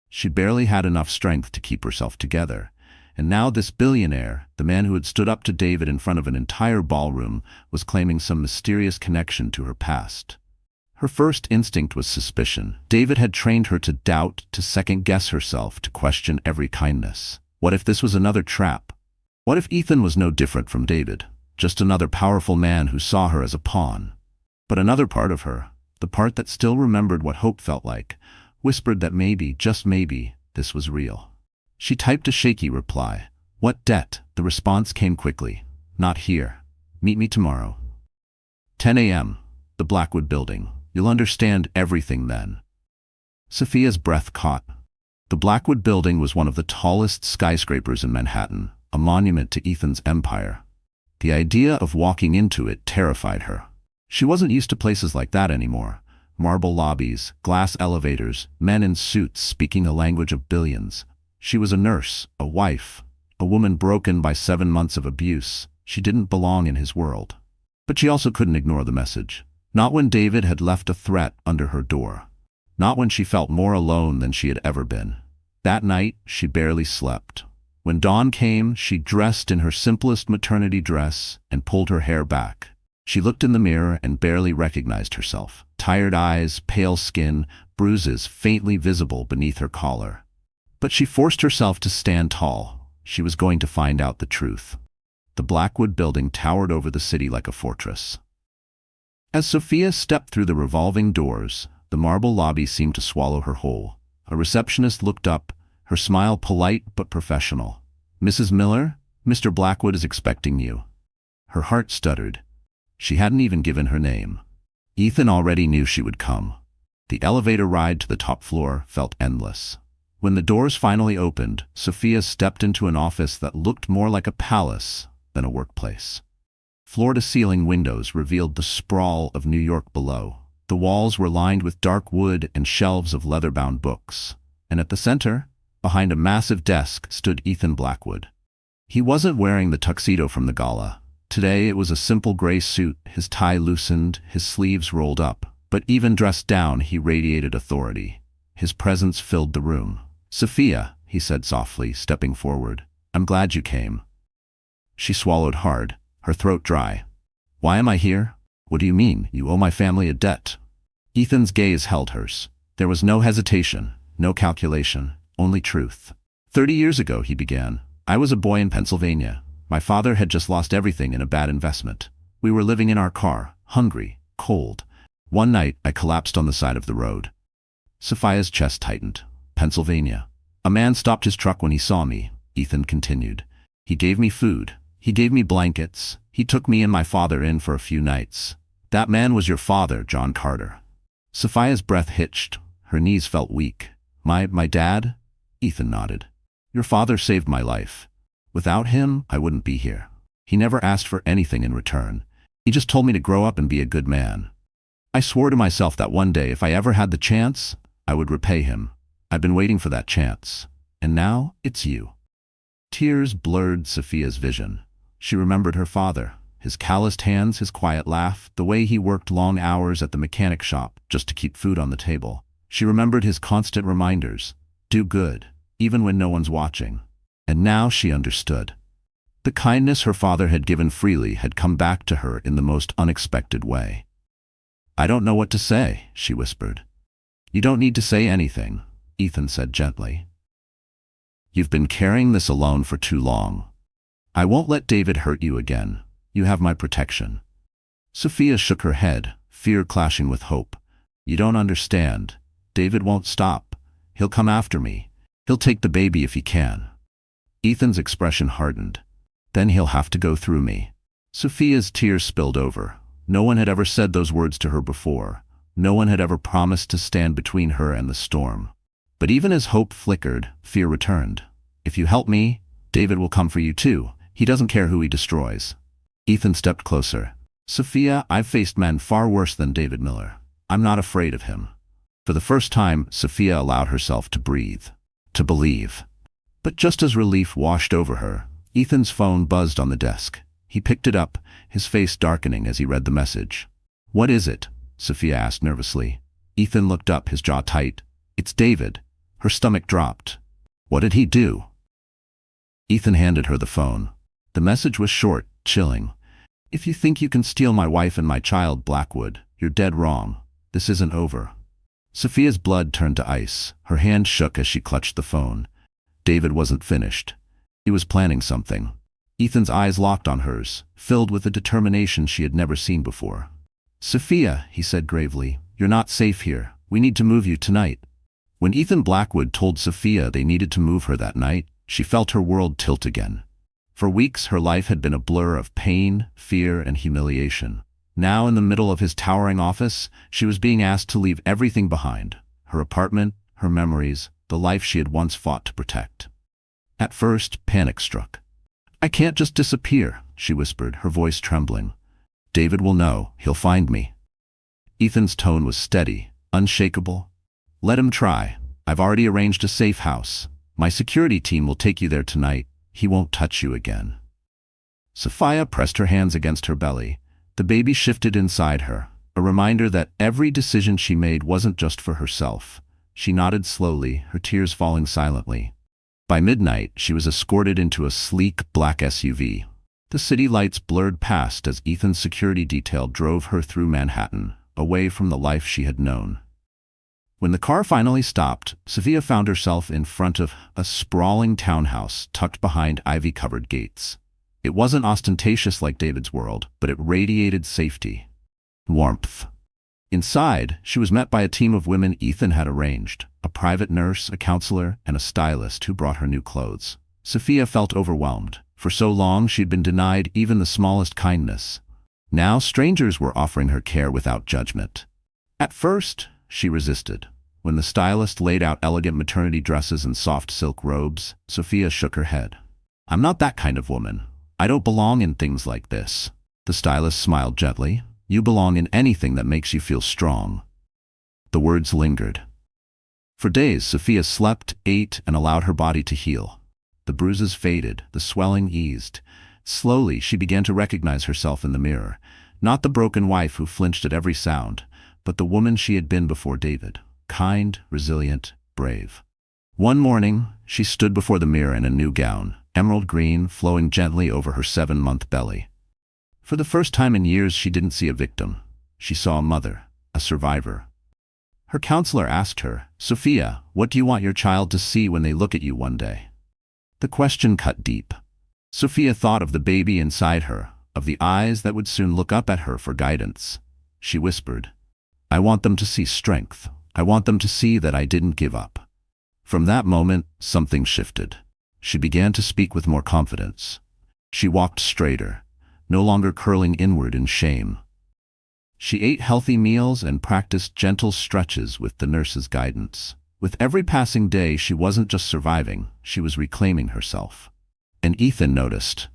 She barely had enough strength to keep herself together. And now this billionaire, the man who had stood up to David in front of an entire ballroom, was claiming some mysterious connection to her past. Her first instinct was suspicion. David had trained her to doubt, to second-guess herself, to question every kindness. What if this was another trap? What if Ethan was no different from David? Just another powerful man who saw her as a pawn. But another part of her, the part that still remembered what hope felt like, whispered that maybe, just maybe, this was real. She typed a shaky reply. "What debt?" The response came quickly. "Not here. Meet me tomorrow. 10 a.m. The Blackwood Building. You'll understand everything then." Sophia's breath caught. The Blackwood Building was one of the tallest skyscrapers in Manhattan, a monument to Ethan's empire. The idea of walking into it terrified her. She wasn't used to places like that anymore. Marble lobbies, glass elevators, men in suits speaking the language of billions. She was a nurse, a wife, a woman broken by 7 months of abuse. She didn't belong in his world. But she also couldn't ignore the message. Not when David had left a threat under her door. Not when she felt more alone than she had ever been. That night, she barely slept. When dawn came, she dressed in her simplest maternity dress and pulled her hair back. She looked in the mirror and barely recognized herself. Tired eyes, pale skin, bruises faintly visible beneath her collar. But she forced herself to stand tall. She was going to find out the truth. The Blackwood Building towered over the city like a fortress. As Sophia stepped through the revolving doors, the marble lobby seemed to swallow her whole. A receptionist looked up, her smile polite but professional. "Mrs. Miller, Mr. Blackwood is expecting you." Her heart stuttered. She hadn't even given her name. Ethan already knew she would come. The elevator ride to the top floor felt endless. When the doors finally opened, Sophia stepped into an office that looked more like a palace than a workplace. Floor-to-ceiling windows revealed the sprawl of New York below. The walls were lined with dark wood and shelves of leather-bound books. And at the center, behind a massive desk, stood Ethan Blackwood. He wasn't wearing the tuxedo from the gala. Today it was a simple gray suit, his tie loosened, his sleeves rolled up. But even dressed down, he radiated authority. His presence filled the room. "Sophia," he said softly, stepping forward, "I'm glad you came." She swallowed hard, her throat dry. "Why am I here? What do you mean? You owe my family a debt." Ethan's gaze held hers. There was no hesitation, no calculation, only truth. 30 years ago, he began. I was a boy in Pennsylvania. My father had just lost everything in a bad investment. We were living in our car, hungry, cold. One night, I collapsed on the side of the road. Sophia's chest tightened. Pennsylvania. A man stopped his truck when he saw me, Ethan continued. He gave me food. He gave me blankets. He took me and my father in for a few nights. That man was your father, John Carter. Sophia's breath hitched. Her knees felt weak. My dad? Ethan nodded. Your father saved my life. Without him, I wouldn't be here. He never asked for anything in return. He just told me to grow up and be a good man. I swore to myself that one day, if I ever had the chance, I would repay him. I've been waiting for that chance. And now, it's you. Tears blurred Sophia's vision. She remembered her father, his calloused hands, his quiet laugh, the way he worked long hours at the mechanic shop just to keep food on the table. She remembered his constant reminders, do good, even when no one's watching. And now she understood. The kindness her father had given freely had come back to her in the most unexpected way. I don't know what to say, she whispered. You don't need to say anything, Ethan said gently. You've been carrying this alone for too long. I won't let David hurt you again. You have my protection. Sophia shook her head, fear clashing with hope. You don't understand. David won't stop. He'll come after me. He'll take the baby if he can. Ethan's expression hardened. Then he'll have to go through me. Sophia's tears spilled over. No one had ever said those words to her before. No one had ever promised to stand between her and the storm. But even as hope flickered, fear returned. If you help me, David will come for you too. He doesn't care who he destroys. Ethan stepped closer. Sophia, I've faced men far worse than David Miller. I'm not afraid of him. For the first time, Sophia allowed herself to breathe, to believe. But just as relief washed over her, Ethan's phone buzzed on the desk. He picked it up, his face darkening as he read the message. What is it? Sophia asked nervously. Ethan looked up, his jaw tight. It's David. Her stomach dropped. What did he do? Ethan handed her the phone. The message was short, chilling. If you think you can steal my wife and my child, Blackwood, you're dead wrong. This isn't over. Sophia's blood turned to ice. Her hand shook as she clutched the phone. David wasn't finished. He was planning something. Ethan's eyes locked on hers, filled with a determination she had never seen before. Sophia, he said gravely, you're not safe here. We need to move you tonight. When Ethan Blackwood told Sophia they needed to move her that night, she felt her world tilt again. For weeks, her life had been a blur of pain, fear, and humiliation. Now, in the middle of his towering office, she was being asked to leave everything behind. Her apartment, her memories, the life she had once fought to protect. At first, panic struck. I can't just disappear, she whispered, her voice trembling. David will know. He'll find me. Ethan's tone was steady, unshakable. Let him try. I've already arranged a safe house. My security team will take you there tonight. He won't touch you again. Sophia pressed her hands against her belly. The baby shifted inside her, a reminder that every decision she made wasn't just for herself. She nodded slowly, her tears falling silently. By midnight, she was escorted into a sleek black SUV. The city lights blurred past as Ethan's security detail drove her through Manhattan, away from the life she had known. When the car finally stopped, Sophia found herself in front of a sprawling townhouse tucked behind ivy-covered gates. It wasn't ostentatious like David's world, but it radiated safety, warmth. Inside, she was met by a team of women Ethan had arranged, a private nurse, a counselor, and a stylist who brought her new clothes. Sophia felt overwhelmed. For so long, she'd been denied even the smallest kindness. Now, strangers were offering her care without judgment. At first, she resisted. When the stylist laid out elegant maternity dresses and soft silk robes, Sophia shook her head. "I'm not that kind of woman. I don't belong in things like this." The stylist smiled gently. "You belong in anything that makes you feel strong." The words lingered. For days, Sophia slept, ate, and allowed her body to heal. The bruises faded, the swelling eased. Slowly, she began to recognize herself in the mirror. Not the broken wife who flinched at every sound, but the woman she had been before David. Kind, resilient, brave. One morning, she stood before the mirror in a new gown, emerald green, flowing gently over her 7-month belly. For the first time in years, she didn't see a victim. She saw a mother, a survivor. Her counselor asked her, "Sophia, what do you want your child to see when they look at you one day?" The question cut deep. Sophia thought of the baby inside her, of the eyes that would soon look up at her for guidance. She whispered, "I want them to see strength. I want them to see that I didn't give up." From that moment, something shifted. She began to speak with more confidence. She walked straighter, no longer curling inward in shame. She ate healthy meals and practiced gentle stretches with the nurse's guidance. With every passing day, she wasn't just surviving, she was reclaiming herself. And Ethan noticed.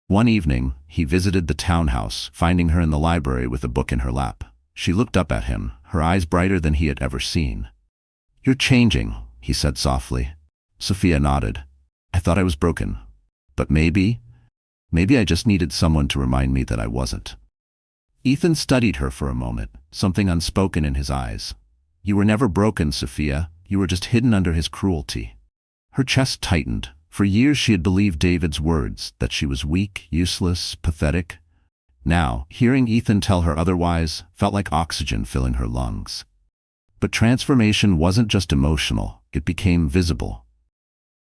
One evening, he visited the townhouse, finding her in the library with a book in her lap. She looked up at him, her eyes brighter than he had ever seen. "You're changing," he said softly. Sophia nodded. "I thought I was broken. But maybe I just needed someone to remind me that I wasn't." Ethan studied her for a moment, something unspoken in his eyes. "You were never broken, Sophia. You were just hidden under his cruelty." Her chest tightened. For years she had believed David's words, that she was weak, useless, pathetic. Now, hearing Ethan tell her otherwise felt like oxygen filling her lungs. But transformation wasn't just emotional, it became visible.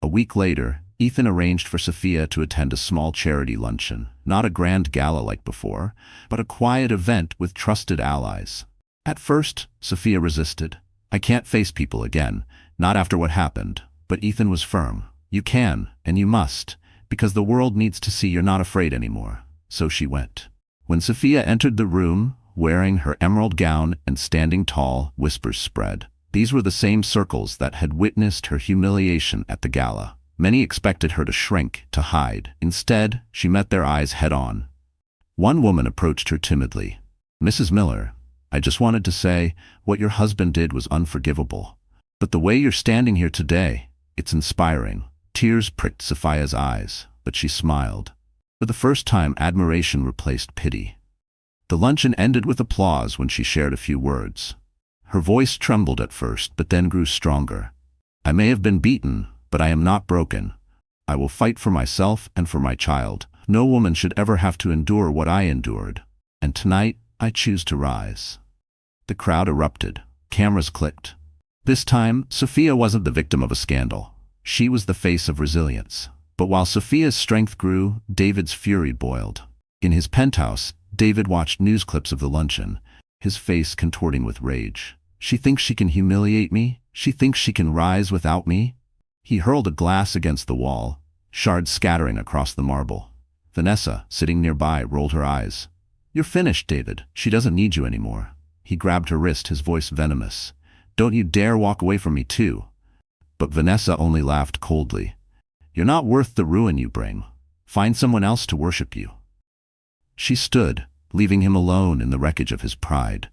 A week later, Ethan arranged for Sophia to attend a small charity luncheon, not a grand gala like before, but a quiet event with trusted allies. At first, Sophia resisted. "I can't face people again, not after what happened," but Ethan was firm. "You can, and you must, because the world needs to see you're not afraid anymore." So she went. When Sophia entered the room, wearing her emerald gown and standing tall, whispers spread. These were the same circles that had witnessed her humiliation at the gala. Many expected her to shrink, to hide. Instead, she met their eyes head-on. One woman approached her timidly. "Mrs. Miller, I just wanted to say, what your husband did was unforgivable. But the way you're standing here today, it's inspiring." Tears pricked Sophia's eyes, but she smiled. For the first time, admiration replaced pity. The luncheon ended with applause when she shared a few words. Her voice trembled at first, but then grew stronger. "I may have been beaten, but I am not broken. I will fight for myself and for my child. No woman should ever have to endure what I endured. And tonight, I choose to rise." The crowd erupted. Cameras clicked. This time, Sophia wasn't the victim of a scandal. She was the face of resilience. But while Sophia's strength grew, David's fury boiled. In his penthouse, David watched news clips of the luncheon, his face contorting with rage. "She thinks she can humiliate me? She thinks she can rise without me?" He hurled a glass against the wall, shards scattering across the marble. Vanessa, sitting nearby, rolled her eyes. "You're finished, David. She doesn't need you anymore." He grabbed her wrist, his voice venomous. "Don't you dare walk away from me too." But Vanessa only laughed coldly. "You're not worth the ruin you bring. Find someone else to worship you." She stood, leaving him alone in the wreckage of his pride.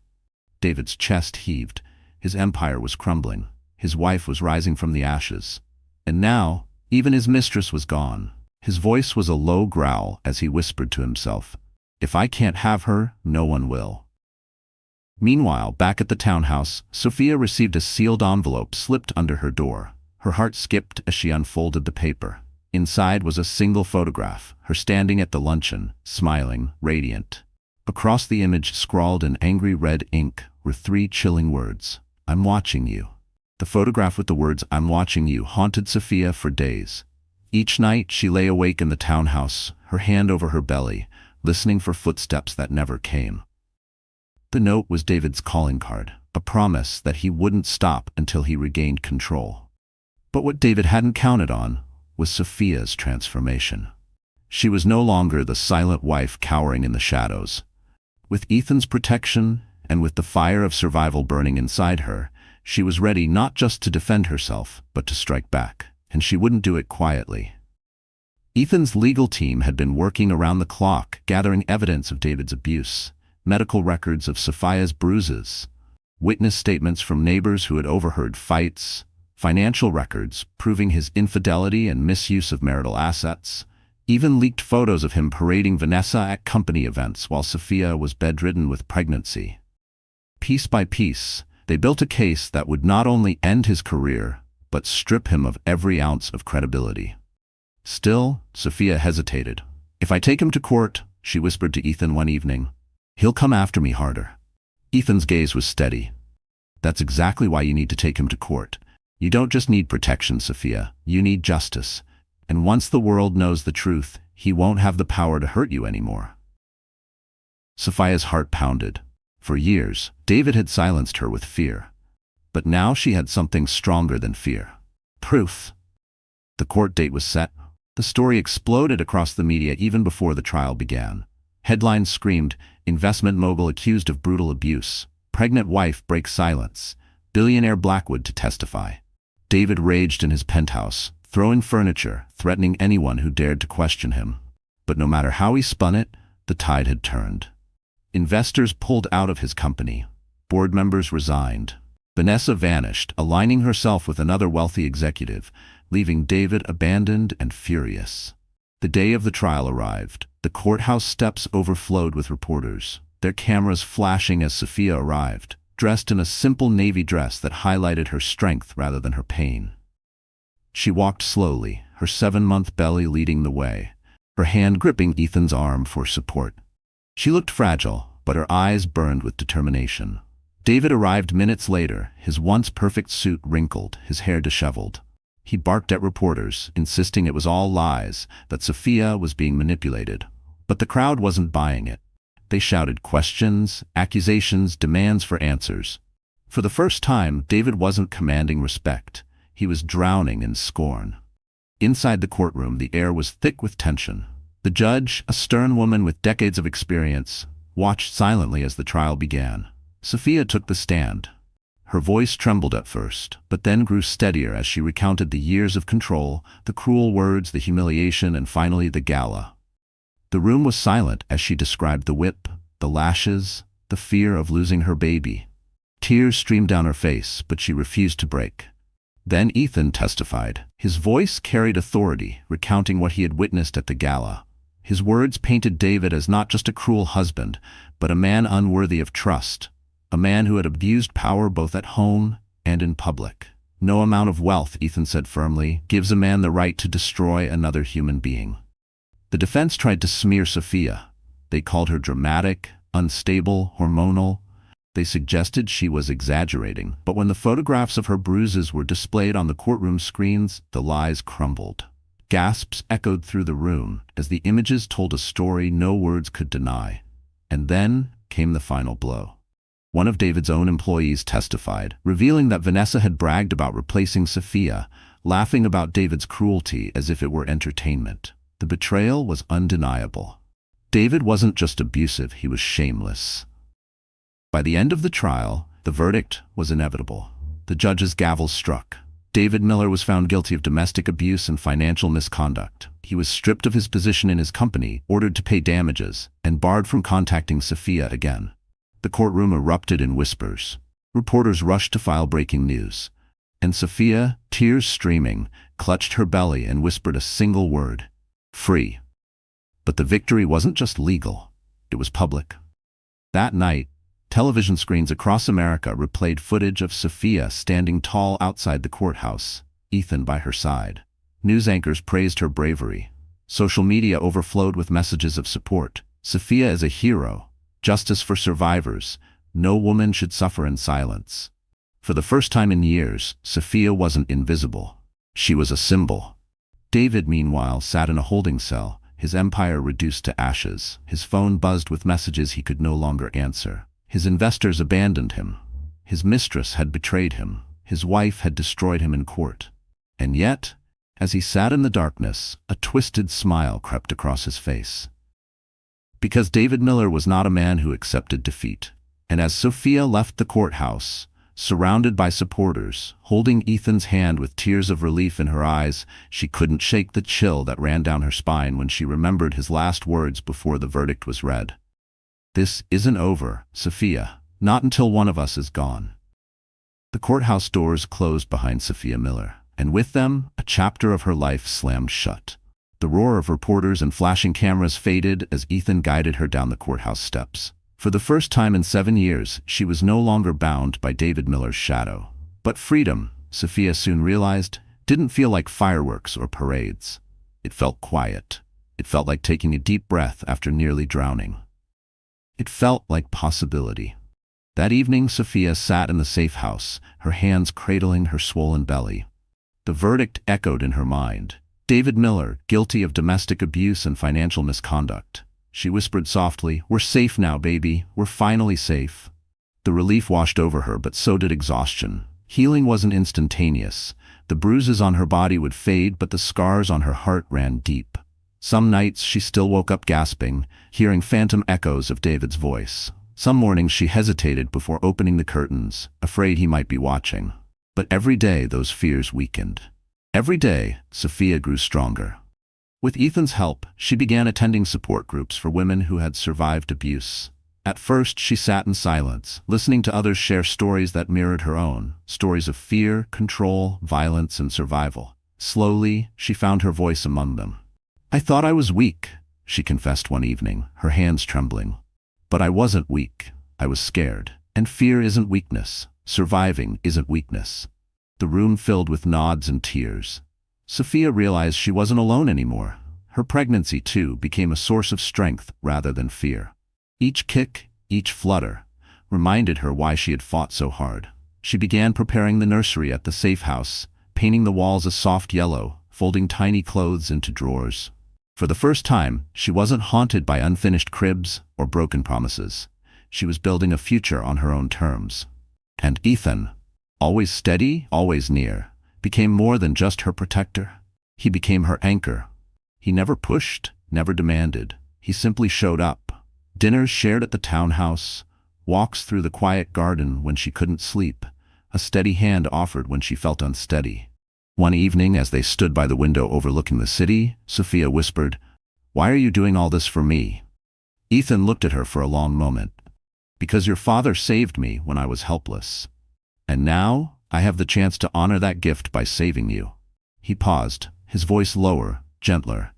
David's chest heaved. His empire was crumbling. His wife was rising from the ashes. And now, even his mistress was gone. His voice was a low growl as he whispered to himself, "If I can't have her, no one will." Meanwhile, back at the townhouse, Sophia received a sealed envelope slipped under her door. Her heart skipped as she unfolded the paper. Inside was a single photograph, her standing at the luncheon, smiling, radiant. Across the image, scrawled in angry red ink, were 3 chilling words: "I'm watching you." The photograph with the words "I'm watching you" haunted Sophia for days. Each night she lay awake in the townhouse, her hand over her belly, listening for footsteps that never came. The note was David's calling card, a promise that he wouldn't stop until he regained control. But what David hadn't counted on was Sophia's transformation. She was no longer the silent wife cowering in the shadows. With Ethan's protection and with the fire of survival burning inside her, she was ready not just to defend herself, but to strike back. And she wouldn't do it quietly. Ethan's legal team had been working around the clock, gathering evidence of David's abuse, medical records of Sophia's bruises, witness statements from neighbors who had overheard fights, financial records proving his infidelity and misuse of marital assets, even leaked photos of him parading Vanessa at company events while Sophia was bedridden with pregnancy. Piece by piece, they built a case that would not only end his career, but strip him of every ounce of credibility. Still, Sophia hesitated. "If I take him to court," she whispered to Ethan one evening, "he'll come after me harder." Ethan's gaze was steady. "That's exactly why you need to take him to court. You don't just need protection, Sophia. You need justice. And once the world knows the truth, he won't have the power to hurt you anymore." Sophia's heart pounded. For years, David had silenced her with fear. But now she had something stronger than fear. Proof. The court date was set. The story exploded across the media even before the trial began. Headlines screamed, "Investment mogul accused of brutal abuse. Pregnant wife breaks silence. Billionaire Blackwood to testify." David raged in his penthouse, throwing furniture, threatening anyone who dared to question him. But no matter how he spun it, the tide had turned. Investors pulled out of his company. Board members resigned. Vanessa vanished, aligning herself with another wealthy executive, leaving David abandoned and furious. The day of the trial arrived. The courthouse steps overflowed with reporters, their cameras flashing as Sophia arrived, dressed in a simple navy dress that highlighted her strength rather than her pain. She walked slowly, her 7-month belly leading the way, her hand gripping Ethan's arm for support. She looked fragile, but her eyes burned with determination. David arrived minutes later, his once perfect suit wrinkled, his hair disheveled. He barked at reporters, insisting it was all lies, that Sophia was being manipulated. But the crowd wasn't buying it. They shouted questions, accusations, demands for answers. For the first time, David wasn't commanding respect. He was drowning in scorn. Inside the courtroom, the air was thick with tension. The judge, a stern woman with decades of experience, watched silently as the trial began. Sophia took the stand. Her voice trembled at first, but then grew steadier as she recounted the years of control, the cruel words, the humiliation, and finally the gala. The room was silent as she described the whip, the lashes, the fear of losing her baby. Tears streamed down her face, but she refused to break. Then Ethan testified. His voice carried authority, recounting what he had witnessed at the gala. His words painted David as not just a cruel husband, but a man unworthy of trust. A man who had abused power both at home and in public. "No amount of wealth," Ethan said firmly, "gives a man the right to destroy another human being." The defense tried to smear Sophia. They called her dramatic, unstable, hormonal. They suggested she was exaggerating. But when the photographs of her bruises were displayed on the courtroom screens, the lies crumbled. Gasps echoed through the room as the images told a story no words could deny. And then came the final blow. One of David's own employees testified, revealing that Vanessa had bragged about replacing Sophia, laughing about David's cruelty as if it were entertainment. The betrayal was undeniable. David wasn't just abusive, he was shameless. By the end of the trial, the verdict was inevitable. The judge's gavel struck. David Miller was found guilty of domestic abuse and financial misconduct. He was stripped of his position in his company, ordered to pay damages, and barred from contacting Sophia again. The courtroom erupted in whispers. Reporters rushed to file breaking news. And Sophia, tears streaming, clutched her belly and whispered a single word: "Free." But the victory wasn't just legal, it was public. That night, television screens across America replayed footage of Sophia standing tall outside the courthouse, Ethan by her side. News anchors praised her bravery. Social media overflowed with messages of support. Sophia is a hero. Justice for survivors. No woman should suffer in silence. For the first time in years, Sophia wasn't invisible. She was a symbol. David, meanwhile, sat in a holding cell, his empire reduced to ashes. His phone buzzed with messages he could no longer answer. His investors abandoned him. His mistress had betrayed him. His wife had destroyed him in court. And yet, as he sat in the darkness, a twisted smile crept across his face. Because David Miller was not a man who accepted defeat. And as Sophia left the courthouse, surrounded by supporters, holding Ethan's hand with tears of relief in her eyes, she couldn't shake the chill that ran down her spine when she remembered his last words before the verdict was read. "This isn't over, Sophia. Not until one of us is gone." The courthouse doors closed behind Sophia Miller, and with them, a chapter of her life slammed shut. The roar of reporters and flashing cameras faded as Ethan guided her down the courthouse steps. For the first time in 7 years, she was no longer bound by David Miller's shadow. But freedom, Sophia soon realized, didn't feel like fireworks or parades. It felt quiet. It felt like taking a deep breath after nearly drowning. It felt like possibility. That evening, Sophia sat in the safe house, her hands cradling her swollen belly. The verdict echoed in her mind. David Miller, guilty of domestic abuse and financial misconduct. She whispered softly, "We're safe now, baby. We're finally safe." The relief washed over her, but so did exhaustion. Healing wasn't instantaneous. The bruises on her body would fade, but the scars on her heart ran deep. Some nights she still woke up gasping, hearing phantom echoes of David's voice. Some mornings she hesitated before opening the curtains, afraid he might be watching. But every day those fears weakened. Every day, Sophia grew stronger. With Ethan's help, she began attending support groups for women who had survived abuse. At first, she sat in silence, listening to others share stories that mirrored her own, stories of fear, control, violence, and survival. Slowly, she found her voice among them. "I thought I was weak," she confessed one evening, her hands trembling. "But I wasn't weak. I was scared. And fear isn't weakness. Surviving isn't weakness." The room filled with nods and tears. Sophia realized she wasn't alone anymore. Her pregnancy, too, became a source of strength rather than fear. Each kick, each flutter, reminded her why she had fought so hard. She began preparing the nursery at the safe house, painting the walls a soft yellow, folding tiny clothes into drawers. For the first time, she wasn't haunted by unfinished cribs or broken promises. She was building a future on her own terms. And Ethan, always steady, always near, became more than just her protector. He became her anchor. He never pushed, never demanded. He simply showed up. Dinners shared at the townhouse, walks through the quiet garden when she couldn't sleep, a steady hand offered when she felt unsteady. One evening, as they stood by the window overlooking the city, Sophia whispered, "Why are you doing all this for me?" Ethan looked at her for a long moment. "Because your father saved me when I was helpless. And now, I have the chance to honor that gift by saving you." He paused, his voice lower, gentler.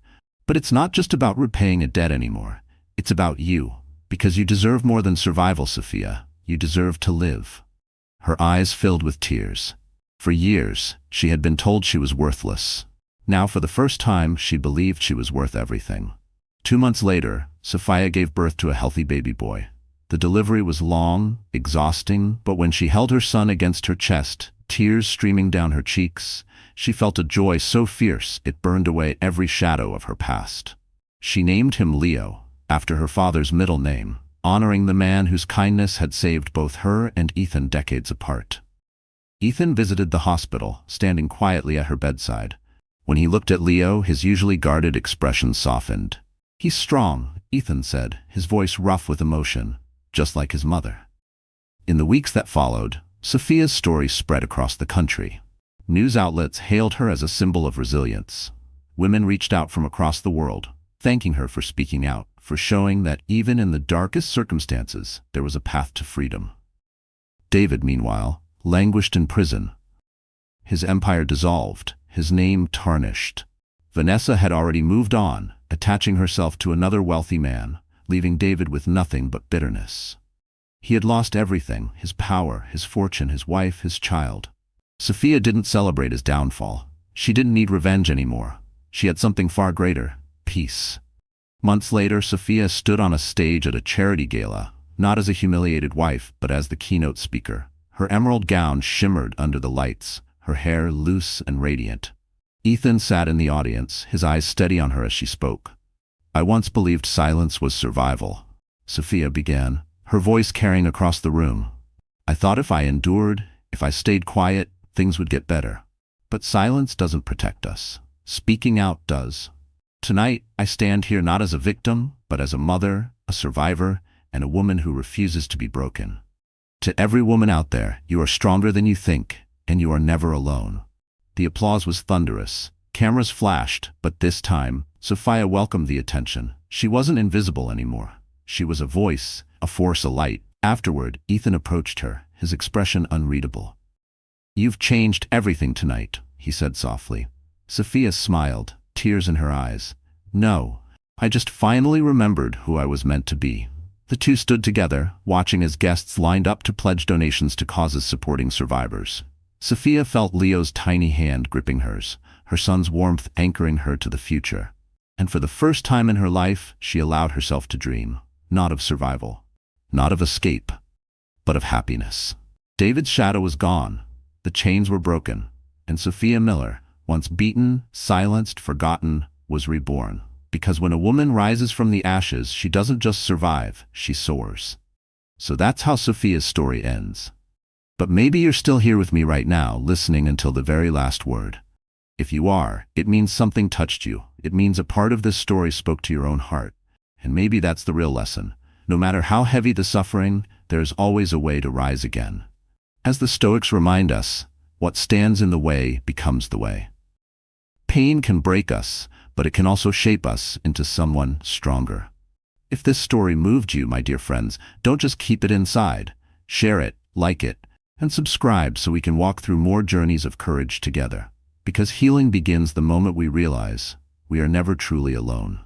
"But it's not just about repaying a debt anymore. It's about you. Because you deserve more than survival, Sophia. You deserve to live." Her eyes filled with tears. For years, she had been told she was worthless. Now, for the first time, she believed she was worth everything. 2 months later, Sophia gave birth to a healthy baby boy. The delivery was long, exhausting, but when she held her son against her chest, tears streaming down her cheeks, she felt a joy so fierce it burned away every shadow of her past. She named him Leo, after her father's middle name, honoring the man whose kindness had saved both her and Ethan decades apart. Ethan visited the hospital, standing quietly at her bedside. When he looked at Leo, his usually guarded expression softened. "He's strong," Ethan said, his voice rough with emotion, just like his mother. In the weeks that followed, Sophia's story spread across the country. News outlets hailed her as a symbol of resilience. Women reached out from across the world, thanking her for speaking out, for showing that even in the darkest circumstances, there was a path to freedom. David, meanwhile, languished in prison. His empire dissolved, his name tarnished. Vanessa had already moved on, attaching herself to another wealthy man, leaving David with nothing but bitterness. He had lost everything, his power, his fortune, his wife, his child. Sophia didn't celebrate his downfall. She didn't need revenge anymore. She had something far greater, peace. Months later, Sophia stood on a stage at a charity gala, not as a humiliated wife, but as the keynote speaker. Her emerald gown shimmered under the lights, her hair loose and radiant. Ethan sat in the audience, his eyes steady on her as she spoke. "I once believed silence was survival," Sophia began, her voice carrying across the room. "I thought if I endured, if I stayed quiet, things would get better. But silence doesn't protect us. Speaking out does. Tonight, I stand here not as a victim, but as a mother, a survivor, and a woman who refuses to be broken. To every woman out there, you are stronger than you think, and you are never alone. The applause was thunderous. Cameras flashed, but this time, Sophia welcomed the attention. She wasn't invisible anymore. She was a voice, a force alight. Afterward, Ethan approached her, his expression unreadable. "You've changed everything tonight," he said softly. Sophia smiled, tears in her eyes. "No, I just finally remembered who I was meant to be." The two stood together, watching as guests lined up to pledge donations to causes supporting survivors. Sophia felt Leo's tiny hand gripping hers, her son's warmth anchoring her to the future. And for the first time in her life, she allowed herself to dream, not of survival, not of escape, but of happiness. David's shadow was gone, the chains were broken, and Sophia Miller, once beaten, silenced, forgotten, was reborn. Because when a woman rises from the ashes, she doesn't just survive, she soars. So that's how Sophia's story ends. But maybe you're still here with me right now, listening until the very last word. If you are, it means something touched you. It means a part of this story spoke to your own heart. And maybe that's the real lesson. No matter how heavy the suffering, there is always a way to rise again. As the Stoics remind us, what stands in the way becomes the way. Pain can break us, but it can also shape us into someone stronger. If this story moved you, my dear friends, don't just keep it inside. Share it, like it, and subscribe so we can walk through more journeys of courage together. Because healing begins the moment we realize we are never truly alone.